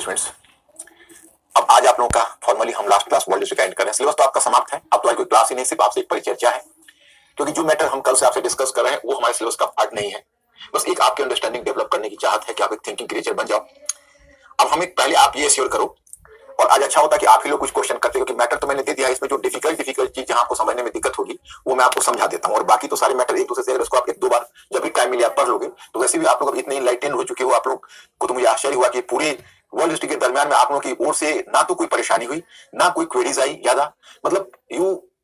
Students, अब आज आप लोगों का फॉर्मली हम लास्ट क्लास वर्ल्ड हिस्ट्री का एंड कर रहे हैं। सिलेबस तो आपका समाप्त है। अब तो आज कोई क्लास ही नहीं, सिर्फ आपसे एक परिचर्चा है, क्योंकि जो मैटर हम कल से आपसे डिस्कस कर रहे हैं वो हमारे सिलेबस का पार्ट नहीं है। बस एक आपकी अंडरस्टैंडिंग डेवलप करने की चाहत है कि आप एक थिंकिंग क्रिएचर बन जाओ। अब हमें पहले आप ये श्योर करो, और आज अच्छा होता है कि आप ही लोग कुछ क्वेश्चन करते हो, क्योंकि मैटर तो मैंने दे दिया है। इसमें जो डिफिकल्ट चीज जहां आपको समझने में दिक्कत होगी वो मैं आपको समझा देता हूँ, और बाकी तो सारे मैटर एक दूसरे से अगर उसको आप एक दो बार जब भी टाइम मिले आप पढ़ लोगे तो वैसे भी आप लोग इतने इनलाइटेंड हो चुके हो। आप लोग को तो मुझे आश्चर्य हुआ कि पूरे वर्ल्ड हिस्ट्री के दरमियान में आप लोगों की ओर से ना तो कोई परेशानी हुई, ना कोई क्वेरीज आई ज्यादा। मतलब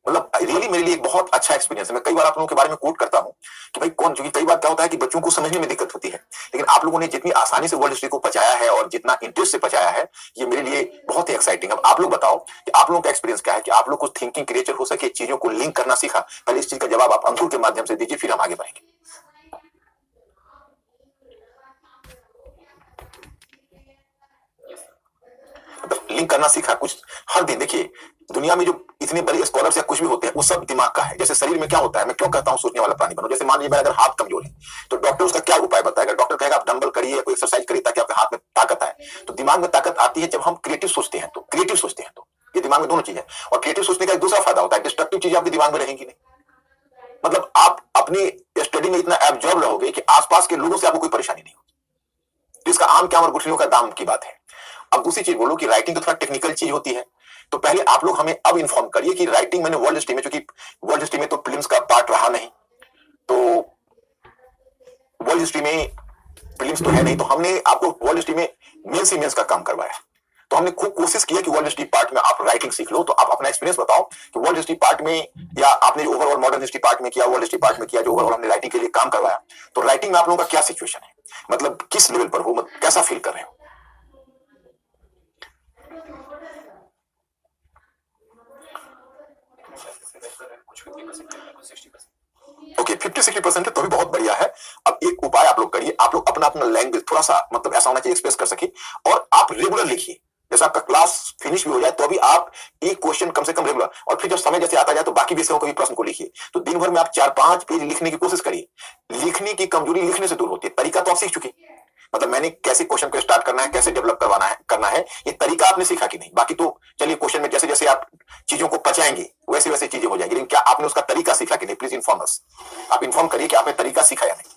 रियली मेरे लिए एक बहुत अच्छा एक्सपीरियंस है। मैं कई बार आप लोगों के बारे में कोट करता हूं कि भाई कौन, क्योंकि कई बार क्या होता है कि बच्चों को समझने में दिक्कत होती है, लेकिन आप लोगों ने जितनी आसानी से वर्ल्ड हिस्ट्री को पचाया है और जितना इंटरेस्ट से पचाया है, ये मेरे लिए बहुत ही एक्साइटिंग। अब आप लोग बताओ कि आप लोगों का एक्सपीरियंस क्या है, कि आप लोग कुछ थिंकिंग क्रिएचर हो सके, चीजों को लिंक करना सीखा। पहले इस चीज का जवाब आप अंकुर के माध्यम से दीजिए, फिर हम आगे बढ़ेंगे। लिंक करना सीखा कुछ हर दिन। देखिए दुनिया में जो इतने बड़े स्कॉलर्स या कुछ भी होते हैं वो सब दिमाग का है। जैसे शरीर में क्या होता है, मैं क्यों कहता हूं सोचने वाला प्राणी बनो। जैसे मान लीजिए अगर हाथ कमजोर है तो डॉक्टर उसका क्या उपाय बताएगा। डॉक्टर कहेगा आप डंबल करिए, कोई एक्सरसाइज करिए ताकि आपके हाथ में ताकत आए। तो दिमाग में ताकत आती है जब हम क्रिएटिव सोचते हैं। तो ये दिमाग में दोनों चीज है। और क्रिएटिव सोचने का एक दूसरा फायदा होता है, डिस्ट्रक्टिव चीजें आपके दिमाग में रहेंगी नहीं। मतलब आप अपनी स्टडी में इतना एब्जॉर्ब रहोगे कि आसपास के लोगों से आपको कोई परेशानी नहीं होगी। तो इसका आम क्या और गुठलियों का दाम की बात है। अब दूसरी चीज बोलो कि राइटिंग तो थोड़ा टेक्निकल चीज होती है। तो पहले आप लोग हमें अब इन्फॉर्म करिए कि राइटिंग मैंने वर्ल्ड हिस्ट्री में, क्योंकि वर्ल्ड हिस्ट्री में तो प्रीलिम्स का पार्ट रहा नहीं, तो वर्ल्ड हिस्ट्री में प्रीलिम्स तो है नहीं, तो हमने आपको वर्ल्ड हिस्ट्री में मेंस ही मेंस का काम करवाया। तो हमने खूब कोशिश की कि वर्ल्ड हिस्ट्री पार्ट में आप राइटिंग सीख लो। तो आप अपना एक्सपीरियंस बताओ कि वर्ल्ड हिस्ट्री पार्ट में, या आपने जो ओवरऑल मॉडर्न हिस्ट्री पार्ट में किया, वर्ल्ड हिस्ट्री पार्ट में किया, जो ओवरऑल हमने राइटिंग के लिए काम करवाया, तो राइटिंग में आप लोगों का क्या सिचुएशन है, मतलब किस लेवल पर हो, मतलब कैसा फील कर रहे हो। ओके 50-60% है तो भी बहुत बढ़िया है। अब एक उपाय आप लोग करिए, आप लोग अपना अपना लैंग्वेज थोड़ा सा मतलब ऐसा होना चाहिए एक्सप्रेस कर सके, और आप रेगुलर लिखिए। जैसे आपका क्लास फिनिश भी हो जाए तो अभी आप एक क्वेश्चन कम से कम रेगुलर, और फिर जब समय जैसे आता जाए तो बाकी विषयों के भी प्रश्न को लिखिए। तो दिन भर में आप 4-5 पेज लिखने की कोशिश करिए। लिखने की कमजोरी लिखने से दूर होती है, तरीका तो आप सीख चुके। मतलब मैंने कैसे क्वेश्चन को स्टार्ट करना है, कैसे डेवलप करना है, ये तरीका आपने सीखा कि नहीं। बाकी तो चलिए क्वेश्चन में जैसे जैसे आप चीजों को पचाएंगे वैसे वैसे चीजें हो जाएंगी, लेकिन क्या आपने उसका तरीका सीखा कि नहीं। Please inform us. आप इन्फॉर्म करिए कि आपने तरीका सीखा या नहीं।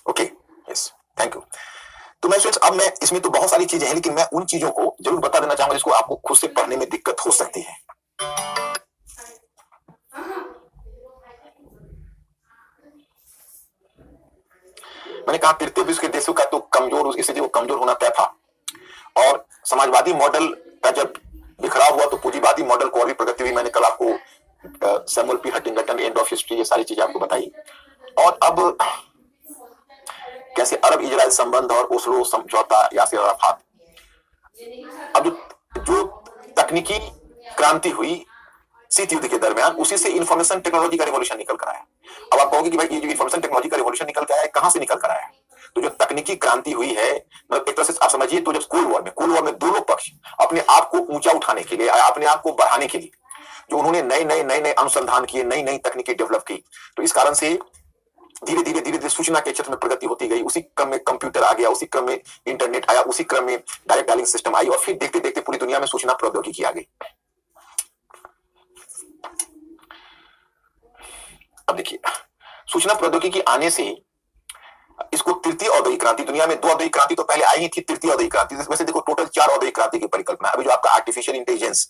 Okay yes, thank you. तो मैं सोच, अब मैं इसमें तो बहुत सारी चीजें हैं, लेकिन मैं उन चीजों को जरूर बता देना चाहूंगा जिसको आपको खुद से पढ़ने में दिक्कत हो सकती है। मैंने कहा तृतीय विश्व के देशों का तो कमजोर, इसलिए वो कमजोर होना तय था। और समाजवादी मॉडल का जब बिखराव हुआ तो पूंजीवादी मॉडल को और भी प्रगति हुई। मैंने कल आपको Samuel P Huntington, end of history, ये सारी चीजें आपको बताई। और अब कैसे अरब इजराइल संबंध और ओस्लो समझौता, यासिर अराफात। अब जो तकनीकी क्रांति हुई शीत युद्ध के दरमियान, उसी से इंफॉर्मेशन टेक्नोलॉजी का रिवॉल्यूशन निकल कर आया। अब आप कहोगे कि भाई ये जो इंफॉर्मेशन टेक्नोलॉजी का रिवॉल्यूशन निकल कर आया है, कहां से निकल कर आया है। तो जो तकनीकी क्रांति हुई है, मतलब एक तरह से आप समझिए तो जब कोल्ड वॉर में दोनों पक्ष अपने आप को ऊंचा उठाने के लिए, अपने आप को बढ़ाने के लिए जो उन्होंने नए अनुसंधान किए, नई तकनीकी डेवलप की, तो इस कारण से धीरे धीरे सूचना के क्षेत्र में प्रगति होती गई। उसी क्रम में कंप्यूटर आ गया, उसी क्रम में इंटरनेट आया, उसी क्रम में डायरेक्ट डायलिंग सिस्टम आई, और फिर देखते देखते पूरी दुनिया में सूचना प्रौद्योगिकी आ गई। अब देखिए सूचना प्रौद्योगिकी आने से इसको तृतीय औद्योगिक क्रांति, दुनिया में 2 औद्योगिक क्रांति तो पहले आई ही थी, तृतीय औद्योगिक क्रांति, वैसे देखो टोटल 4 औद्योगिक क्रांति की परिकल्पना। अभी जो आपका आर्टिफिशियल इंटेलिजेंस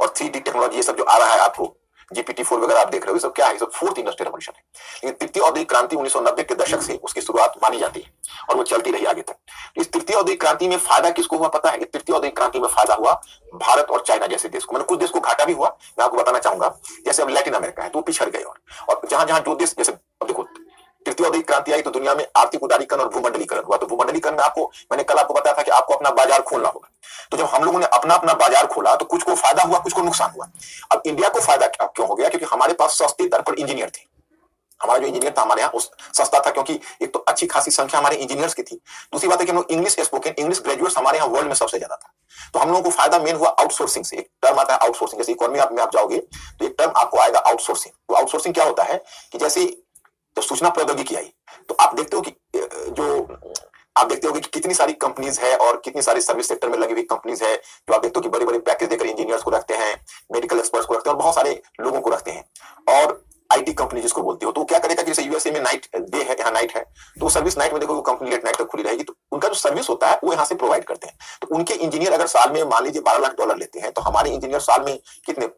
और 3D टेक्नोलॉजी, ये सब जो आ रहा है, आपको GPT-4 वगैरह आप देख रहे हो, ये सब क्या है, ये सब 4th इंडस्ट्रियल रेवोल्यूशन है। लेकिन तृतीय औद्योगिक क्रांति 1990 के दशक से उसकी शुरुआत मानी जाती है और वो चलती रही आगे तक। इस तृतीय औद्योगिक क्रांति में फायदा किसको हुआ पता है। तृतीय औद्योगिक क्रांति में फायदा हुआ भारत और चाइना जैसे देश को। मैंने कुछ देश को घाटा भी हुआ, मैं आपको बताना चाहूंगा। जैसे अब लैटिन अमेरिका है तो पिछड़ गए, और जहां जहां जो देश, जैसे अब देखो तृतीय औद्योगिक क्रांति आई तो दुनिया में आर्थिक उदारीकरण और भूमंडलीकरण हुआ। तो भूमंडलीकरण में मैंने कल आपको बताया था कि आपको अपना बाजार खोलना होगा। तो जब हम लोगों ने अपना बाजार खोला तो कुछ को फायदा हुआ, कुछ को नुकसान हुआ। अब इंडिया को फायदा क्यों हो गया, क्योंकि हमारे पास सस्ते दर पर इंजीनियर थे। हमारा जो इंजीनियर था हमारे यहाँ सस्ता था, क्योंकि एक तो अच्छी खासी संख्या हमारे इंजीनियर्स की थी। दूसरी बात है कि हम लोग इंग्लिश स्पोकन, इंग्लिश ग्रेजुएट्स हमारे यहाँ वर्ल्ड में सबसे ज्यादा था। तो हम लोगों को फायदा मेन हुआ आउटसोर्सिंग से। एक टर्म आता है आउटसोर्सिंग, जैसे इकोनॉमी में आप जाओगे तो एक टर्म आपको आएगा आउटसोर्सिंग। तो आउटसोर्सिंग क्या होता है कि जैसे तो सूचना प्रौद्योगिकी आई तो आप देखते हो कि आप देखते होगे कि कितनी सारी कंपनीज है और कितनी सारी सर्विस सेक्टर में लगी हुई कंपनीज है जो आप देखते हो कि बड़े बड़े पैकेज देकर इंजीनियर्स को रखते हैं, मेडिकल एक्सपर्ट्स को रखते हैं और बहुत सारे लोगों को रखते हैं। और आईटी कंपनी जिसको बोलते हो, तो क्या करेगा कि जैसे यूएसए में नाइट डे है, यहाँ नाइट है, तो सर्विस नाइट में देखो वो कंपनी लेट नाइट तक खुली रहेगी, तो उनका जो सर्विस होता है वो यहाँ से प्रोवाइड करते हैं। तो उनके इंजीनियर अगर साल में मान लीजिए $12 लाख लेते हैं, तो हमारे इंजीनियर साल में कितने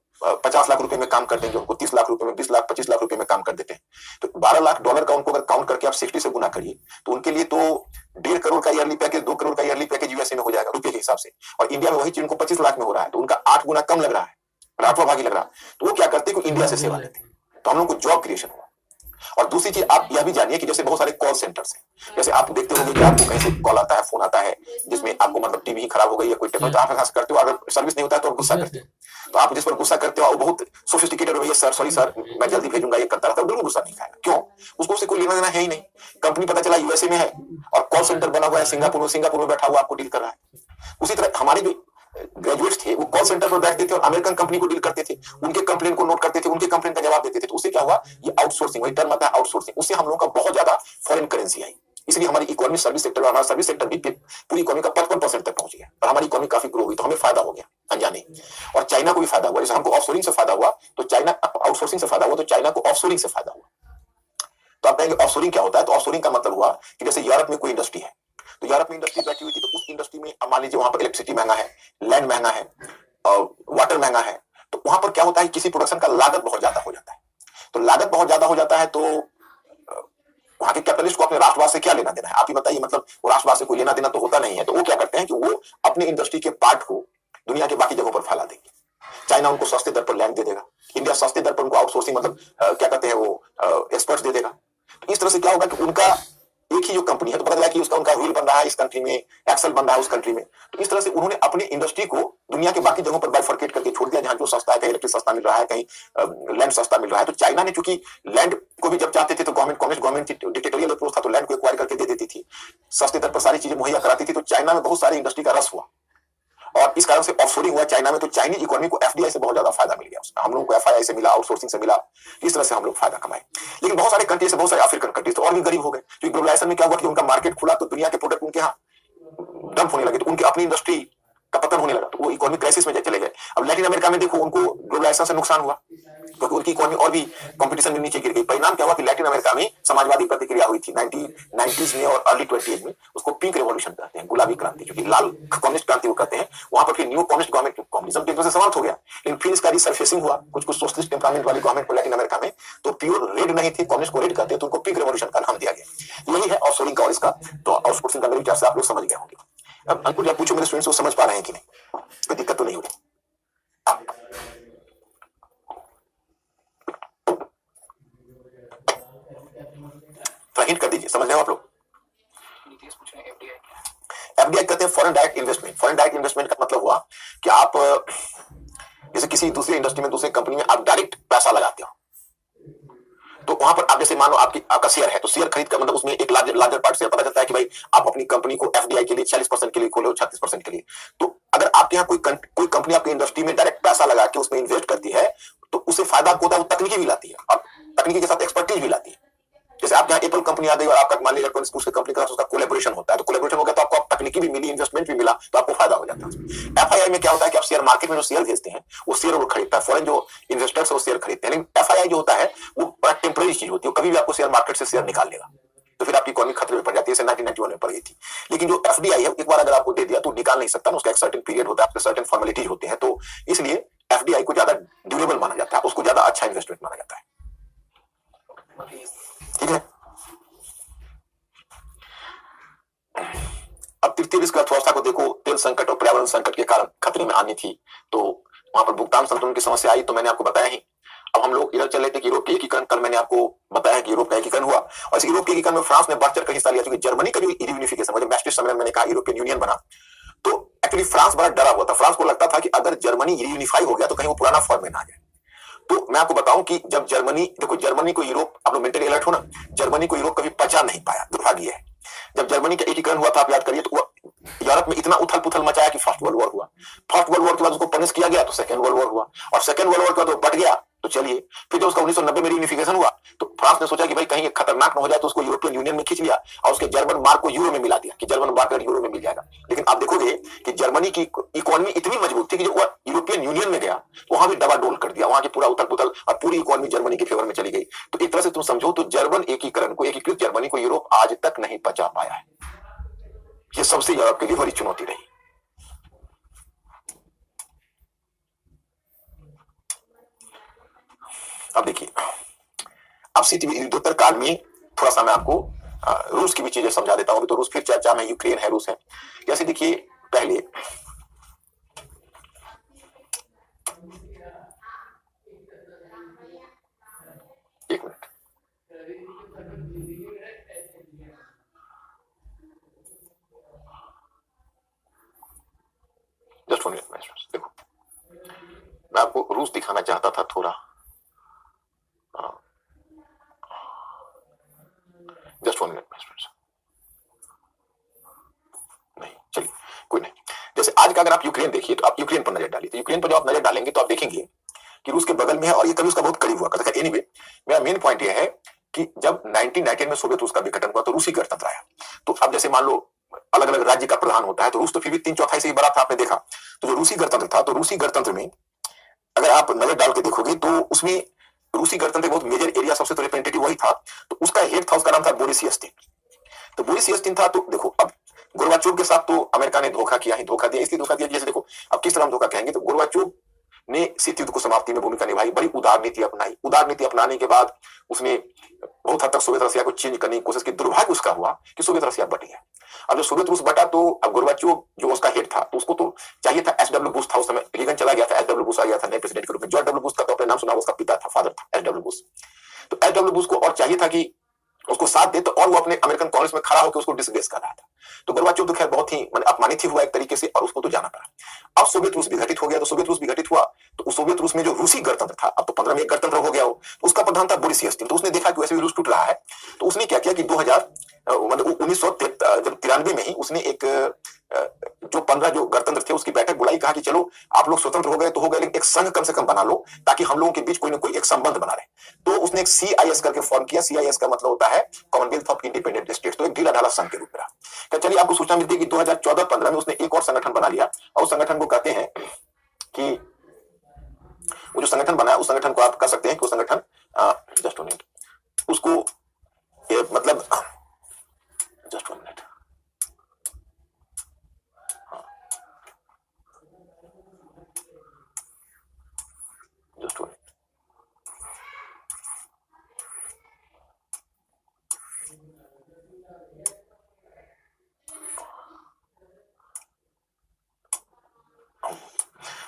50 लाख रुपए में काम करते हैं, जो उनको 30 लाख रुपए में 20 लाख 25 लाख रुपए में काम कर देते हैं। तो $12 लाख का उनको अगर काउंट करके आप 60 से गुना करिए तो उनके लिए तो 1.5 करोड़ का ईयरली पैकेज, 2 करोड़ का ईयरली पैकेज यूएसए में हो जाएगा रुपए के हिसाब से, और इंडिया में वही चीज उनको 25 लाख में हो रहा है, तो उनका 8 गुना कम लग रहा है, 8वां भागी लग रहा है। तो वो क्या करते हैं कि इंडिया से सेवा लेते हैं, तो हम लोग को जॉब क्रिएशन हुआ। और दूसरी चीज आप यह भी जानिए कि जैसे बहुत सारे कॉल सेंटर्स हैं, जैसे आप देखते होंगे कि आपको कहीं से कॉल आता है, फोन आता है जिसमें आपको मतलब टीवी खराब हो गई या कोई टेक्नोलॉजी आप करते हो, अगर सर्विस नहीं होता है तो आप गुस्सा करते हो, तो आप जिस पर गुस्सा करते हो वो बहुत सोफिस्टिकेटेड हो, सर सॉरी सर मैं जल्दी भेजूंगा, ये करता रहता है, बिल्कुल गुस्सा नहीं खाएगा। क्यों? उसको उससे कोई लेना देना है ही नहीं। कंपनी पता चला यूएसए में है और कॉल सेंटर बना हुआ है सिंगापुर में बैठा हुआ आपको डील कर रहा है। उसी तरह हमारे जो ग्रेजुएट्स थे वो कॉल सेंटर पर बैठते थे और अमेरिकन कंपनी को डील करते थे, उनके कंप्लेन को नोट करते थे, उनके कंप्लेन का जवाब देते थे। तो उससे क्या हुआ, ये आउटसोर्सिंग, वही टर्म आता है आउटसोर्सिंग, उससे हम लोगों का बहुत ज्यादा फॉरेन करेंसी आई। इसलिए हमारी इकोनॉमी सर्विस सेक्टर, हमारा सर्विस सेक्टर भी पूरी इकोनॉमी का 55% तक पहुंच गया और हमारी इकोनॉमी काफी ग्रो हुई, तो हमें फायदा हो गया अनजाने। और चाइना को भी फायदा हुआ, जैसे हमको ऑफशोरिंग से फायदा हुआ तो चाइना आउटसोर्सिंग से फायदा हुआ, तो चाइना को ऑफशोरिंग से फायदा हुआ। तो आप कहेंगे ऑफशोरिंग क्या होता है? तो ऑफशोरिंग का मतलब हुआ कि जैसे यूरोप में कोई इंडस्ट्री है, तो यूरोप में इंडस्ट्री बैठी हुई थी, तो उस इंडस्ट्री में मान लीजिए वहां पर इलेक्ट्रिसिटी महंगा है, लैंड महंगा है और वाटर महंगा है, तो वहां पर क्या होता है, किसी प्रोडक्शन का लागत बहुत ज्यादा हो जाता है। तो लागत बहुत ज्यादा हो जाता है तो वहां के कैपिटलिस्ट को अपने राष्ट्रवाद से क्या लेना देना है? आप ही बताइए, मतलब वो राष्ट्रवाद से कोई लेना देना तो होता नहीं है। तो वो क्या करते हैं कि वो अपने इंडस्ट्री के पार्ट को दुनिया के बाकी जगहों पर फैला देंगे। चाइना उनको सस्ते दर पर लैंड दे देगा, इंडिया सस्ते दर पर उनको आउटसोर्सिंग मतलब क्या कहते हैं वो एक्सपर्ट्स दे देगा। तो इस तरह से क्या होगा कि उनका एक ही जो कंपनी है, तो पता चला कि उसका उनका व्हील बन रहा है इस कंट्री में, एक्सल बन रहा है उस कंट्री में। तो इस तरह से उन्होंने अपने इंडस्ट्री को दुनिया के बाकी जगहों पर बाइफरकेट करके छोड़ दिया, जहां जो सस्ता है, कहीं इलेक्ट्रिक सस्ता मिल रहा है, कहीं लैंड सस्ता मिल रहा है। तो चाइना ने चूंकि लैंड को भी जब चाहते थे तो गवर्नमेंट डिक्टेटोरियल अप्रोच था, तो लैंड को एक्वायर करके दे देती थी, सस्ते दर पर सारी चीजें मुहैया कराती थी। तो चाइना में बहुत सारी इंडस्ट्री का रस हुआ और इस कारण से ऑफशोरिंग हुआ चाइना में। तो चाइनीज इकोनॉमी को एफडीआई से बहुत ज्यादा फायदा मिल गया, हम लोगों को एफआईआई से मिला, आउटसोर्सिंग से मिला, इस तरह से हम लोग फायदा कमाए। लेकिन बहुत सारे कंट्री से, बहुत सारे अफ्रीकन कंट्रीज तो और भी गरीब हो गए, क्योंकि ग्लोबलाइजेशन में क्या हुआ कि उनका मार्केट खुला तो दुनिया के प्रोडक्ट उनके यहाँ डंप होने लगे, तो उनकी अपनी इंडस्ट्री का पतन होने लगा, तो वो इकोनॉमिक क्राइसिस में चले गए। अब लैटिन अमेरिका में देखो, उनको ग्लोबलाइजेशन से नुकसान हुआ क्योंकि उनकी इकोनॉमी और भी कंपटीशन में नीचे गिर गई। परिणाम क्या हुआ कि लैटिन अमेरिका में समाजवादी प्रतिक्रिया हुई थी 1990s में और अर्ली 20s में, उसको पिंक रेवोल्यूशन कहते हैं, गुलाबी क्रांति, क्योंकि लाल कम्युनिस्ट क्रांति वो कहते हैं। वहां पर फिर न्यू कम्युनिस्ट गवर्नमेंट, कम्युनिज्म की तरह से समाप्त हो गया, लेकिन फिर इसका रिसर्फेसिंग हुआ कुछ सोशलिस्ट टेम्परामेंट वाली गवर्नमेंट को लैटिन अमेरिका में, तो प्योर रेड नहीं थी, कम्युनिस्ट को रेड कहते हैं, तो उनको पिंक रेवोल्यूशन का नाम दिया गया। यही है ऑफशोरिंग का और इसका। तो आउटसोर्सिंग का मेरे विचार से आप लोग समझ गए होंगे। अब अंकुर जब पूछो मेरे स्टूडेंट्स को समझ पा रहे हैं कि नहीं, कोई दिक्कत तो नहीं हो रही? हिंट कर दीजिए, समझ रहे हो आप लोग? एफडीआई कहते हैं foreign direct investment. Foreign direct investment का मतलब हुआ कि आप जैसे किसी दूसरी इंडस्ट्री में, दूसरी कंपनी में आप डायरेक्ट पैसा लगाते हो, तो वहां पर आप जैसे मानो आपका शेयर है, तो शेयर खरीद कर मतलब उसमें एक लार्जर पार्ट शेयर, पता चलता है कि भाई आप अपनी कंपनी को एफडीआई के लिए 40% के लिए खोले हो, 36% के लिए। तो अगर आपके यहाँ कोई कंपनी आपकी इंडस्ट्री में डायरेक्ट पैसा लगा के उसमें इन्वेस्ट करती है, तो उससे फायदा होता है, वो तकनीकी भी लाती है और तकनीकी के साथ एक्सपर्टीज भी लाती है। जैसे आप यहाँ एप्पल कंपनी आ गई और आपका मान लीजिए उसके कंपनी का उसका कोलैबोरेशन होता है, तो कोलैबोरेशन हो गया तो आपको तकनीकी भी मिली, इन्वेस्टमेंट भी मिला, तो आपको फायदा हो जाता है। एफआईआई में क्या होता है कि आप शेयर मार्केट में जो शेयर भेजते हैं वो शेयर वो खरीदता है, फॉरेन जो इन्वेस्टर्स है वो शेयर खरीदते हैं। लेकिन एफआईआई जो होता है वो बड़ा टेम्पररी चीज होती है, कभी भी आपको शेयर मार्केट से शेयर निकाल लेगा, तो फिर आपकी इकोनॉमी खतरे में पड़ जाती है। 1991 में पड़ गई थी। लेकिन जो एफडीआई है, एक बार अगर आपको दे दिया तो निकाल नहीं सकता, उसका एक सर्टेन पीरियड होता है, आपके सर्टेन फॉर्मेलिटीज होते हैं, तो इसलिए एफडीआई को ज्यादा ड्यूरेबल माना जाता है, उसको ज्यादा अच्छा इन्वेस्टमेंट माना जाता है। ठीक है। अब तृतीय विश्व अर्थव्यवस्था को देखो, तेल संकट और पर्यावरण संकट के कारण खतरे में आनी थी, तो वहां पर भुगतान संतुलन की समस्या आई, तो मैंने आपको बताया ही। अब हम लोग इधर चले थे कि यूरोप के एकीकरण, कल मैंने आपको बताया कि यूरोप का एकीकरण हुआ, और इस यूरोप के एकीकरण में फ्रांस ने बढ़ चढ़ कर हिस्सा लिया, क्योंकि जर्मनी का जो यूनिफिकेशन, मतलब मैस्ट्रिक्ट सम्मेलन मैंने कहा यूरोपियन यूनियन बना, तो एक्चुअली फ्रांस बड़ा डरा हुआ था। फ्रांस को लगता था कि अगर जर्मनी यूनिफाई हो गया तो कहीं वो पुराना फॉर्म में ना आ जाए। तो मैं आपको बताऊं कि जब जर्मनी, देखो जर्मनी को यूरोप, आप लोग मेंटली अलर्ट हो ना, जर्मनी को यूरोप कभी पचा नहीं पाया, दुर्भाग्य है। जब जर्मनी का एकीकरण हुआ था, आप याद करिए, तो यूरोप में इतना उथल पुथल मचाया कि फर्स्ट वर्ल्ड वॉर हुआ। फर्स्ट वर्ल्ड वॉर के बाद उसको पनिश किया गया तो सेकंड वर्ल्ड वॉर हुआ, और सेकंड वर्ल्ड वॉर के बाद वो बढ़ गया तो चलिए, फिर जब उसका 1990 में रीयूनिफिकेशन हुआ तो फ्रांस ने सोचा कि भाई कहीं खतरनाक न हो जाए, तो उसको यूरोपियन यूनियन में खींच लिया और उसके जर्मन मार्क को यूरो में मिला दिया कि जर्मन मार्क अगर यूरो में मिल जाएगा। लेकिन आप देखोगे कि जर्मनी की इकोनॉमी इतनी मजबूत थी कि जब वह यूरोपियन यूनियन में गया तो वहां भी डबाडोल कर दिया, वहां की पूरा उथल पुथल और पूरी इकोनॉमी जर्मनी के फेवर में चली गई। तो एक तरह से तुम समझो तो जर्मन एकीकरण को, एकीकृत जर्मनी को यूरोप आज तक नहीं पचा पाया है। ये सबसे यूरोप के लिए बड़ी चुनौती रही। अब देखिए, अब युद्धोत्तर काल में थोड़ा सा मैं आपको रूस की भी चीजें समझा देता हूं। तो रूस फिर चर्चा में, यूक्रेन है, रूस है। जैसे देखिए, पहले एक मिनट, जस्ट वन मिनट, देखो मैं आपको रूस दिखाना चाहता था थोड़ा, जस्ट वन मिनट, नहीं चलिए कोई नहीं। जैसे आज का अगर आप यूक्रेन देखिए तो आप यूक्रेन पर नजर डालिए, तो यूक्रेन पर जब आप नजर डालेंगे तो आप देखेंगे कि रूस के बगल में है और ये कभी उसका बहुत करीब हुआ करता है। एनीवे, मेरा मेन पॉइंट ये है कि जब 1919 में सोवियत रूस का विघटन हुआ तो रूसी गणतंत्र आया। तो अब जैसे मान लो अलग अलग राज्य का प्रधान होता है, तो रूस तो फिर भी 3/4 से ही बड़ा था, आपने देखा। तो जो रूसी गणतंत्र था, तो रूसी गणतंत्र में अगर आप नजर डाल के देखोगे तो उसमें रूसी गणतंत्र बहुत मेजर एरिया सबसे तो रिप्रेजेंटेटिव वही था। तो उसका हेड था, उसका नाम था बोरिस यल्त्सिन। तो बोरिस यल्त्सिन था। तो देखो, अब गोर्बाचोव के साथ तो अमेरिका ने धोखा किया ही, धोखा दिया, इसलिए धोखा दिया। जैसे देखो अब किस तरह हम धोखा कहेंगे, तो गोर्बाचोव ने शीत युद्ध को समाप्ति में भूमिका निभाई, बड़ी उदार नीति अपनाई। उदार नीति अपनाने के बाद उसने बहुत हद तक सोवियत रसिया को चेंज करने की कोशिश की। दुर्भाग्य उसका हुआ कि सोवियत रसिया बट गया। अब जब सोवियत रूस बटा तो अब गोर्बाचोव जो उसका हेड था, तो उसको तो चाहिए था एसडब्ल्यू बुश था उस समय, रीगन चला गया था, एसडब्ल्यू बुश आ गया था नए प्रेसिडेंट के रूप में। जॉर्ज डब्ल्यू बुश का तो आपने नाम सुना, उसका पिता था, फादर था एसडब्ल्यू बुश। तो एसडब्ल्यू बुश को और चाहिए था कि उसको साथ दे, तो और वो अपने अमेरिकन कांग्रेस में खड़ा होकर उसको डिसग्रेस कर रहा था। तो गोर्बाचोव तो खैर बहुत ही अपमानित ही हुआ एक तरीके से, और उसको तो जाना पड़ा। अब सोवियत रूस विघटित हो गया। तो सोवियत रूस विघटित हुआ तो उस सोवियत रूस में जो रूसी गणतंत्र था, अब तो 15 में एक गणतंत्र हो गया हो, तो उसका प्रधान था बोरिस यल्त्सिन। तो उसने देखा कि वैसे भी रूस टूट रहा है, तो उसने क्या किया कि 1993 में ही उसने एक जो 15 जो गणतंत्र थे उसकी बैठक बुलाई। कहा कि चलो आप लोग स्वतंत्र हो गए तो हो गए, लेकिन एक संघ कम से कम बना लो ताकि हम लोगों के बीच कोई ना कोई एक संबंध बना रहे। तो उसने एक CIS करके फॉर्म किया। CIS का मतलब होता है कॉमनवेल्थ ऑफ इंडिपेंडेंट स्टेट्स। तो एक ढीला ढाला संघ के रूप में रहा। चलिए, आपको सूचना मिलती है कि 2014-15 में उसने एक और संगठन बना लिया, और उस संगठन को कहते हैं कि वो जो संगठन बना है उस संगठन को आप कह सकते हैं कि वो संगठन जस्ट वन मिनट, उसको मतलब just one minute, just one minute,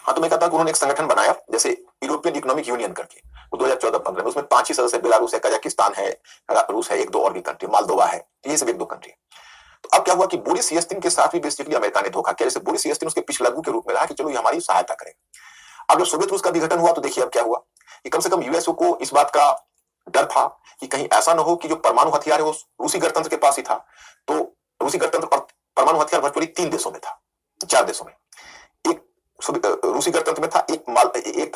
हाँ। तो मैं कहता हूं कि उन्होंने एक संगठन बनाया जैसे यूरोपियन इकोनॉमिक यूनियन करके, वो 2014-15 में। उसमें 5 ही सदस्य, बेलारूस है, कजाकिस्तान है, रूस है, 1-2 और भी कंट्री, मालदोवा है, ये सब 1-2 कंट्री। तो अब क्या हुआ कि बोरिस यल्त्सिन के साथ भी बेसिकली अमेरिका ने धोखा किया। जैसे बोरिस यल्त्सिन उसके पिछलग्गू के रूप में रहा कि चलो ये हमारी सहायता करेगा। अब जब सोवियत रूस का विघटन हुआ तो देखिए अब क्या हुआ कि कम से कम यूएसओ को इस बात का डर था कि कहीं ऐसा ना हो कि जो परमाणु हथियार है वो रूसी गणतंत्र के पास ही था। तो रूसी गणतंत्र पर परमाणु हथियार वर्चुअली 3 देशों में था, 4 देशों में। एक रूसी गणतंत्र में था, एक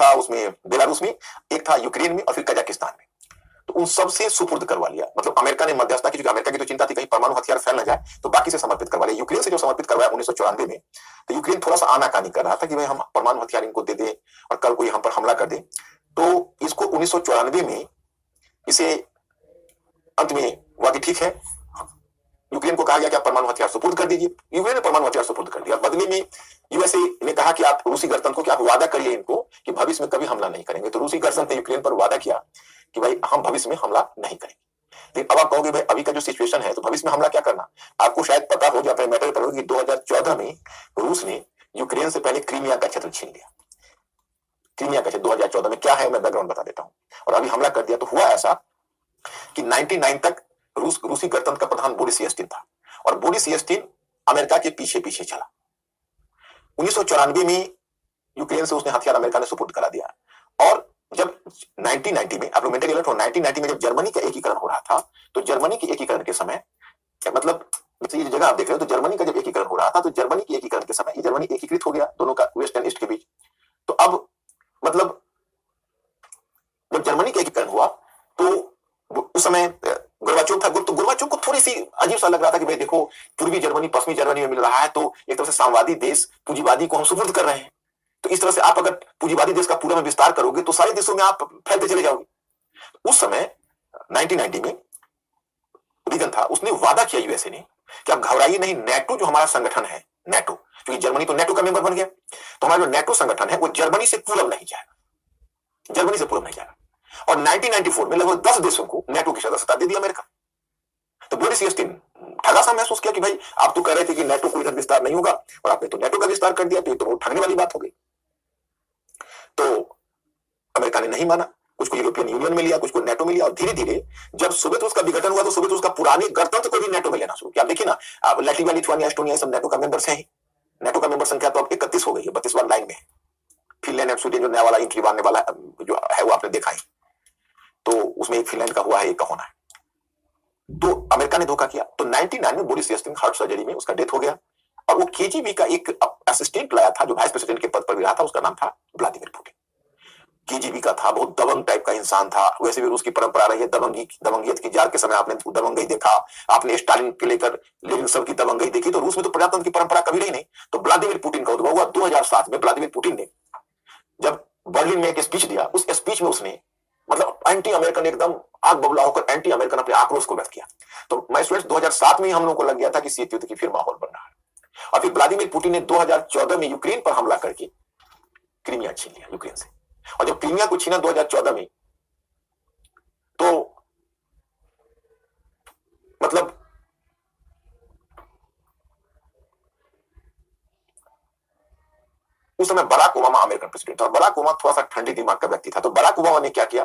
था उसमें बेलारूस में, एक था यूक्रेन में, और फिर कजाकिस्तान में। तो उन सबसे सुपुर्द करवा लिया। मतलब अमेरिका ने मध्यस्थता की, क्योंकि अमेरिका की तो चिंता थी कहीं परमाणु हथियार फैल ना जाए, तो बाकी से समर्पित करवा लिया। यूक्रेन से जो समर्पित करवाया 1994 में, तो यूक्रेन थोड़ा सा आनाकानी कर रहा था कि भाई हम परमाणु हथियार इनको दे दें और कल कोई हम पर हमला कर दे। तो इसको 1994 में इसे अंत में हुआ कि ठीक है, यूक्रेन को कहा गया कि आप परमाणु हथियार सुपुर्द कर दीजिए। यूक्रेन ने परमाणु हथियार सुपुर्द कर दिया। बदले में यूएसए ने कहा कि आप रूसी गणतंत्र को, कि आप वादा करिए इनको कि भविष्य में कभी हमला नहीं करेंगे। तो रूसी गणतंत्र ने यूक्रेन पर वादा किया कि भाई हम भविष्य में हमला नहीं करेंगे। लेकिन अब आप कहोगे भाई अभी का जो सिचुएशन है तो भविष्य में हमला क्या करना। आपको शायद पता हो जाता है, मैटर पर कि 2014 में रूस ने यूक्रेन से पहले क्रीमिया का क्षेत्र छीन लिया। क्रीमिया का क्षेत्र 2014 में क्या है मैं बैकग्राउंड बता देता हूं, और अभी हमला कर दिया। तो हुआ ऐसा कि 99 तक रूसी गणतंत्र का प्रधान बोरिस यल्त्सिन था, और बोरिस यल्त्सिन अमेरिका के पीछे पीछे चला। 1994 में यूक्रेन से उसने हथियार अमेरिका ने सुपुर्द करा दिया। और जब 1990 में, आप लोग मेंटली अलर्ट हो, 1990 में जब जर्मनी का एकीकरण हो रहा था, तो जर्मनी के एकीकरण के समय, मतलब ये जगह आप देख रहे हो, तो जर्मनी का जब एकीकरण हो रहा था तो जर्मनी के एकीकरण के समय जर्मनी एकीकृत हो गया दोनों का, वेस्ट एंड ईस्ट के बीच। तो अब मतलब जब जर्मनी का एकीकरण हुआ तो उस समय गोर्बाचोव था, तो गोर्बाचोव को थोड़ी सी अजीब सा लग रहा था कि भाई देखो पूर्वी जर्मनी पश्चिमी जर्मनी में मिल रहा है, तो एक तरह से साम्यवादी देश पूंजीवादी को हम सुपुर्द कर रहे हैं, तो इस तरह से आप अगर पूंजीवादी देश का पूरा में विस्तार करोगे तो सारे देशों में आप फैलते चले जाओगे। उस समय 1990 में रीगन था, उसने वादा किया यूएसए ने कि आप घबराइए नहीं, नेटो जो हमारा संगठन है, नेटो, क्योंकि जर्मनी तो नेटो का मेंबर बन गया, तो हमारा जो नेटो संगठन है वो जर्मनी से पूरब नहीं जाएगा, जर्मनी से पूरब नहीं जाएगा। और 1994 में लगभग 10 देशों को नेटो की सदस्यता दे दी अमेरिका। तो बोरिस येल्त्सिन ठगा सा महसूस किया कि भाई आप तो कह रहे थे कि नेटो को इधर विस्तार नहीं होगा और आपने तो नेटो का विस्तार कर दिया, तो ये तो ठगने वाली बात हो गई। तो अमेरिका ने नहीं माना, कुछ को यूरोपियन यूनियन में लिया, कुछ को नेटो में लिया, और धीरे धीरे जब सोवियत रूस का विघटन हुआ तो सोवियत रूस का पुराने गणतंत्र को भी नेटो में लेना शुरू किया। आप देखिए ना, लैटविया, लिथुआनिया, एस्टोनिया सब नेटो का मेंबर्स हैं। नेटो का मेंबर संख्या तो अब 31 हो गई है, 32वां लाइन में है। फिनलैंड और स्वीडन जो नया वाला एंट्री मारने वाला जो है वो आपने देखा है, तो उसमें एक फिनलैंड का हुआ है, एक का होना है। तो अमेरिका ने धोखा किया। तो 99 में बोरिस येल्त्सिन हार्ट सर्जरी में उसका डेथ हो गया, और वो केजीबी का एक असिस्टेंट लाया था जो वाइस प्रेसिडेंट के पद पर भी रहा था, उसका नाम था व्लादिमीर पुतिन। केजीबी का था, बहुत दबंग टाइप का इंसान था। वैसे भी रूस की परंपरा रही है दबंगियत की। जार के समय आपने दबंगई देखा, आपने स्टालिन के लेकर लेनिन सब की दबंगई देखी, तो रूस में तो प्रजातंत्र की परंपरा कभी रही नहीं। तो व्लादिमीर पुतिन का उद्भव हुआ 2007 में। व्लादिमीर पुतिन ने जब बर्लिन में एक स्पीच दिया, उस स्पीच में उसने मतलब एंटी अमेरिकन, एकदम आग बबूला होकर एंटी अमेरिकन अपने आक्रोश को व्यक्त किया। तो मैं स्टूडेंट्स 2007 में ही हम लोगों को लग गया था कि शीत युद्ध की फिर माहौल बन रहा है। और फिर व्लादिमीर पुतिन ने 2014 में यूक्रेन पर हमला करके क्रीमिया छीन लिया यूक्रेन से। और जब क्रीमिया को छीना 2014 में, तो मतलब उस समय बराक ओबामा अमेरिकन प्रेसिडेंट था, और बराक ओबामा थोड़ा सा ठंडे दिमाग का व्यक्ति था। तो बराक ओबामा ने क्या किया